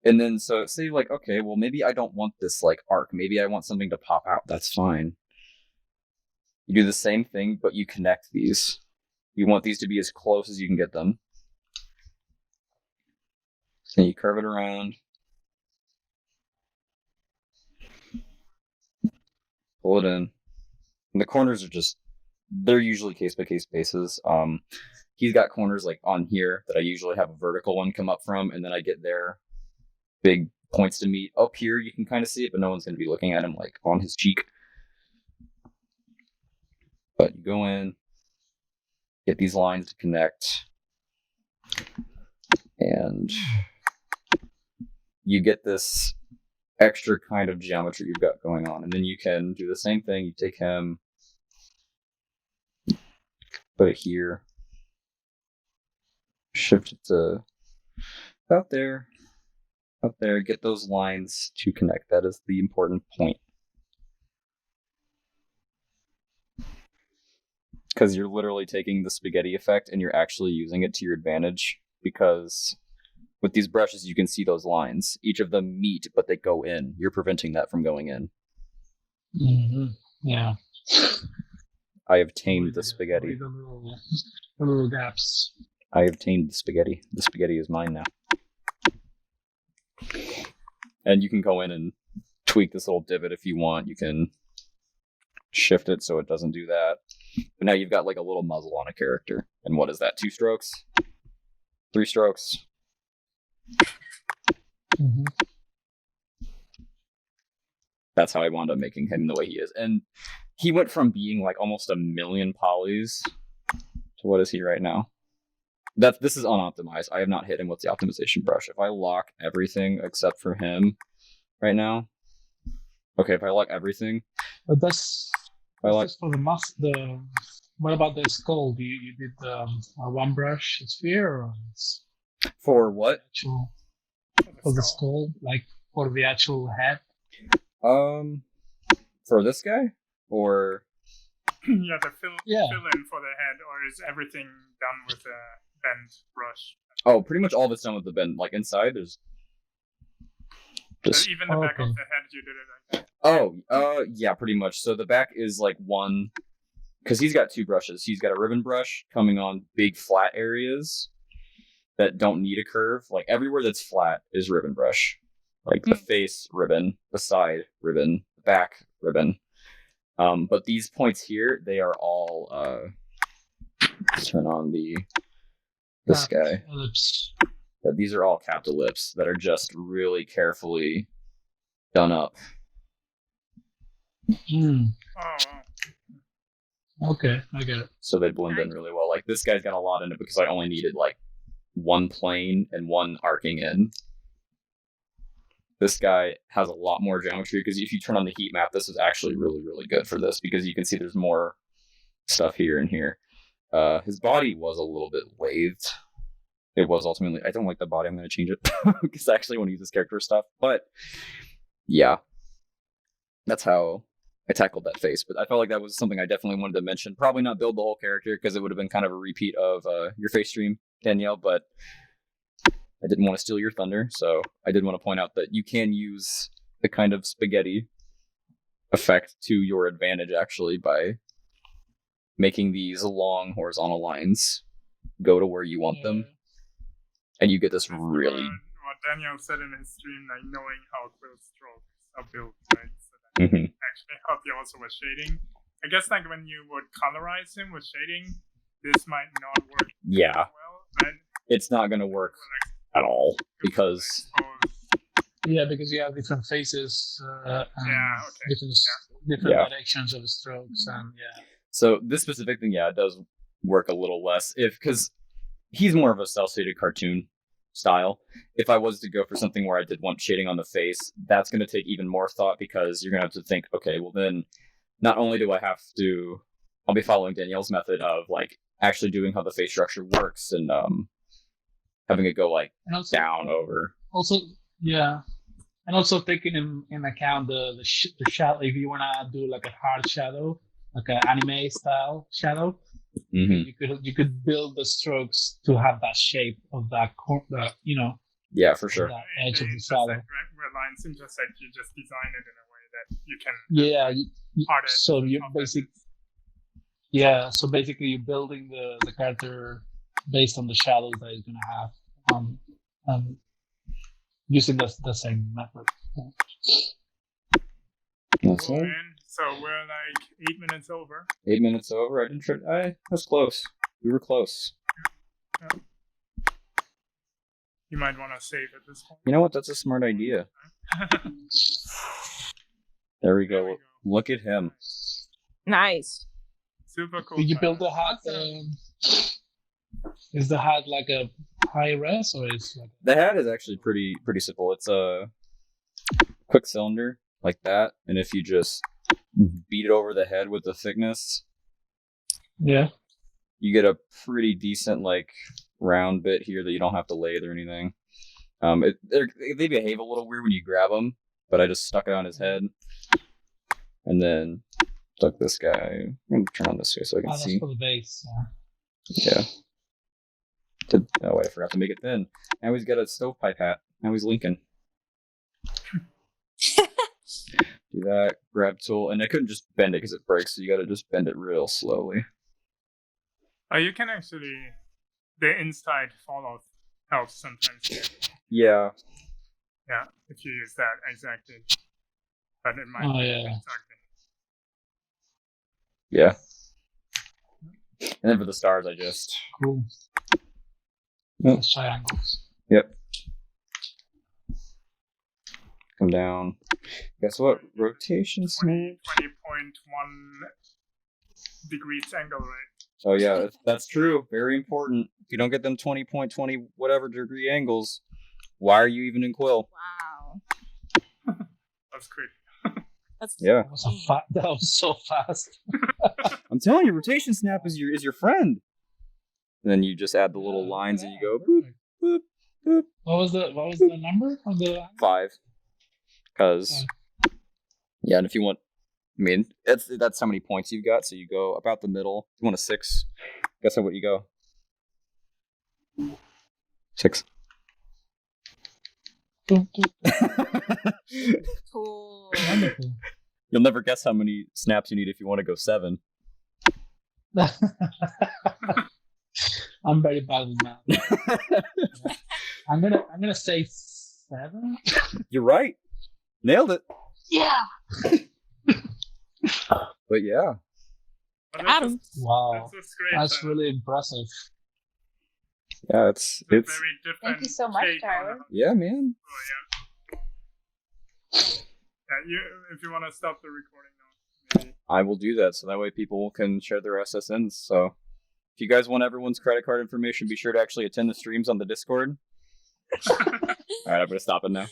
And then, so say like, okay, well, maybe I don't want this like arc. Maybe I want something to pop out. That's fine. You do the same thing, but you connect these. You want these to be as close as you can get them. So you curve it around. Pull it in. And the corners are just, they're usually case-by-case basis. He's got corners like on here that I usually have a vertical one come up from, and then I get their big points to meet. Up here, you can kind of see it, but no one's going to be looking at him like on his cheek. But you go in, get these lines to connect, and you get this extra kind of geometry you've got going on. And then you can do the same thing. You take him, put it here, shift it to out there, get those lines to connect. That is the important point. Because you're literally taking the spaghetti effect and you're actually using it to your advantage, because with these brushes you can see those lines. Each of them meet, but they go in. You're preventing that from going in. Mm-hmm. Yeah. I have tamed the spaghetti. The little gaps. I have tamed the spaghetti. The spaghetti is mine now. And you can go in and tweak this little divot if you want. You can shift it so it doesn't do that. But now you've got like a little muzzle on a character. And what is that? 2 strokes? 3 strokes? Mm-hmm. That's how I wound up making him the way he is. And he went from being like almost 1 million polys to what is he right now? This is unoptimized. I have not hit him with the optimization brush. If I lock everything except for him right now. Okay, if I lock everything. But that's for the mask. What about the skull? You did one brush sphere, or it's For what? actual for the skull, like for the actual head? For this guy? Or Yeah, the fill Yeah. in for the head, or is everything done with a bend brush? oh, pretty much all of it's done with the bend. Like inside, there's just So even the back Okay. of the head, you did it like that. yeah, pretty much. So the back is like one, because he's got 2 brushes. He's got a ribbon brush coming on big flat areas that don't need a curve. Like everywhere that's flat is ribbon brush. Like the face ribbon, the side ribbon, the back ribbon. But these points here, they are all let's turn on this guy. Ellipse. Yeah, these are all capped ellipse that are just really carefully done up. Mm. Oh, Okay, I get it. So they blend in really well. Like this guy's got a lot in it because I only needed like 1 plane and 1 arcing in. This guy has a lot more geometry because if you turn on the heat map, this is actually really, really good for this because you can see there's more stuff here and here. His body was a little bit waved. It was ultimately, I don't like the body. I'm going to change it because I actually want to use this character stuff. But yeah, that's how I tackled that face. But I felt like that was something I definitely wanted to mention. Probably not build the whole character because it would have been kind of a repeat of your face stream, Danielle. But I didn't want to steal your thunder. So I did want to point out that you can use the kind of spaghetti effect to your advantage actually by making these long horizontal lines go to where you want them. And you get this really... What Daniel said in his stream, like knowing how Quill's strokes are built, right? So that actually help you also with shading. I guess like when you would colorize him with shading, this might not work Yeah. as well, right? It's not going to work at all because... Yeah, because you have different faces, and different directions of strokes, and yeah. So this specific thing, yeah, it does work a little less because he's more of a cel-shaded cartoon style. If I was to go for something where I did want shading on the face, that's going to take even more thought because you're going to have to think, okay, well then, not only do I have to, I'll be following Danielle's method of like actually doing how the face structure works and having it go like And also, down over. Also, yeah. And also taking in account the shadow. If you wanna do like a hard shadow, like an anime style shadow, you could build the strokes to have that shape of that Yeah, for sure. that edge of the Intersect, shadow. right? Where lines intersect, you just design it in a way that you can. Yeah. Hard edges So and you soft basic. edges. Yeah. So basically, you're building the character based on the shadows that he's gonna have. Using the same method. That's Cool, it. man. So we're like 8 minutes over. 8 minutes over. I didn't try. That's close. We were close. You might want to save at this point. You know what? That's a smart idea. There we There go. we go. Look at him. Nice. Super cool. Did you build guys. the hat? Is the hat like a high res or is like? The hat is actually pretty simple. It's a quick cylinder like that, and if you just beat it over the head with the thickness, Yeah. you get a pretty decent like round bit here that you don't have to lathe or anything. They behave a little weird when you grab them, but I just stuck it on his head, and then stuck this guy. I'm gonna turn on this guy so I can That's see. for the base. Yeah. Oh wait, I forgot to make it thin. Now he's got a stovepipe hat. Now he's Lincoln. Do that, grab tool, and I couldn't just bend it because it breaks, so you gotta just bend it real slowly. Oh, you can actually. The inside fallout helps sometimes. Too. Yeah. Yeah, if you use that exactly. But it might. Oh yeah. Exactly. Yeah. And then for the stars, I just. Cool. Yep. Those triangles. Yep. Come down. Guess what? Rotation snap. 20.1 degrees angle, right? Oh yeah, that's true. Very important. If you don't get them 20.20 whatever degree angles, why are you even in Quill? Wow. That's great. That's Yeah. That was so fast. I'm telling you, rotation snap is your friend. And then you just add the little lines and you go boop, boop, boop. What was the number on the? 5. Because yeah, and if you want, I mean, that's how many points you've got. So you go about the middle. If you want a 6, guess what you go? 6. cool. Wonderful. You'll never guess how many snaps you need if you want to go 7. I'm very bad with math. I'm gonna say 7. You're right. Nailed it. Yeah. But yeah. But Got him. Wow, That's great. that's really impressive. Yeah, it's very different. Thank you so much, take on Tyler. it. yeah, man. Oh, yeah. Yeah, if you want to stop the recording now. Maybe. I will do that so that way people can share their SSNs. So if you guys want everyone's credit card information, be sure to actually attend the streams on the Discord. All right, I'm gonna stop it now.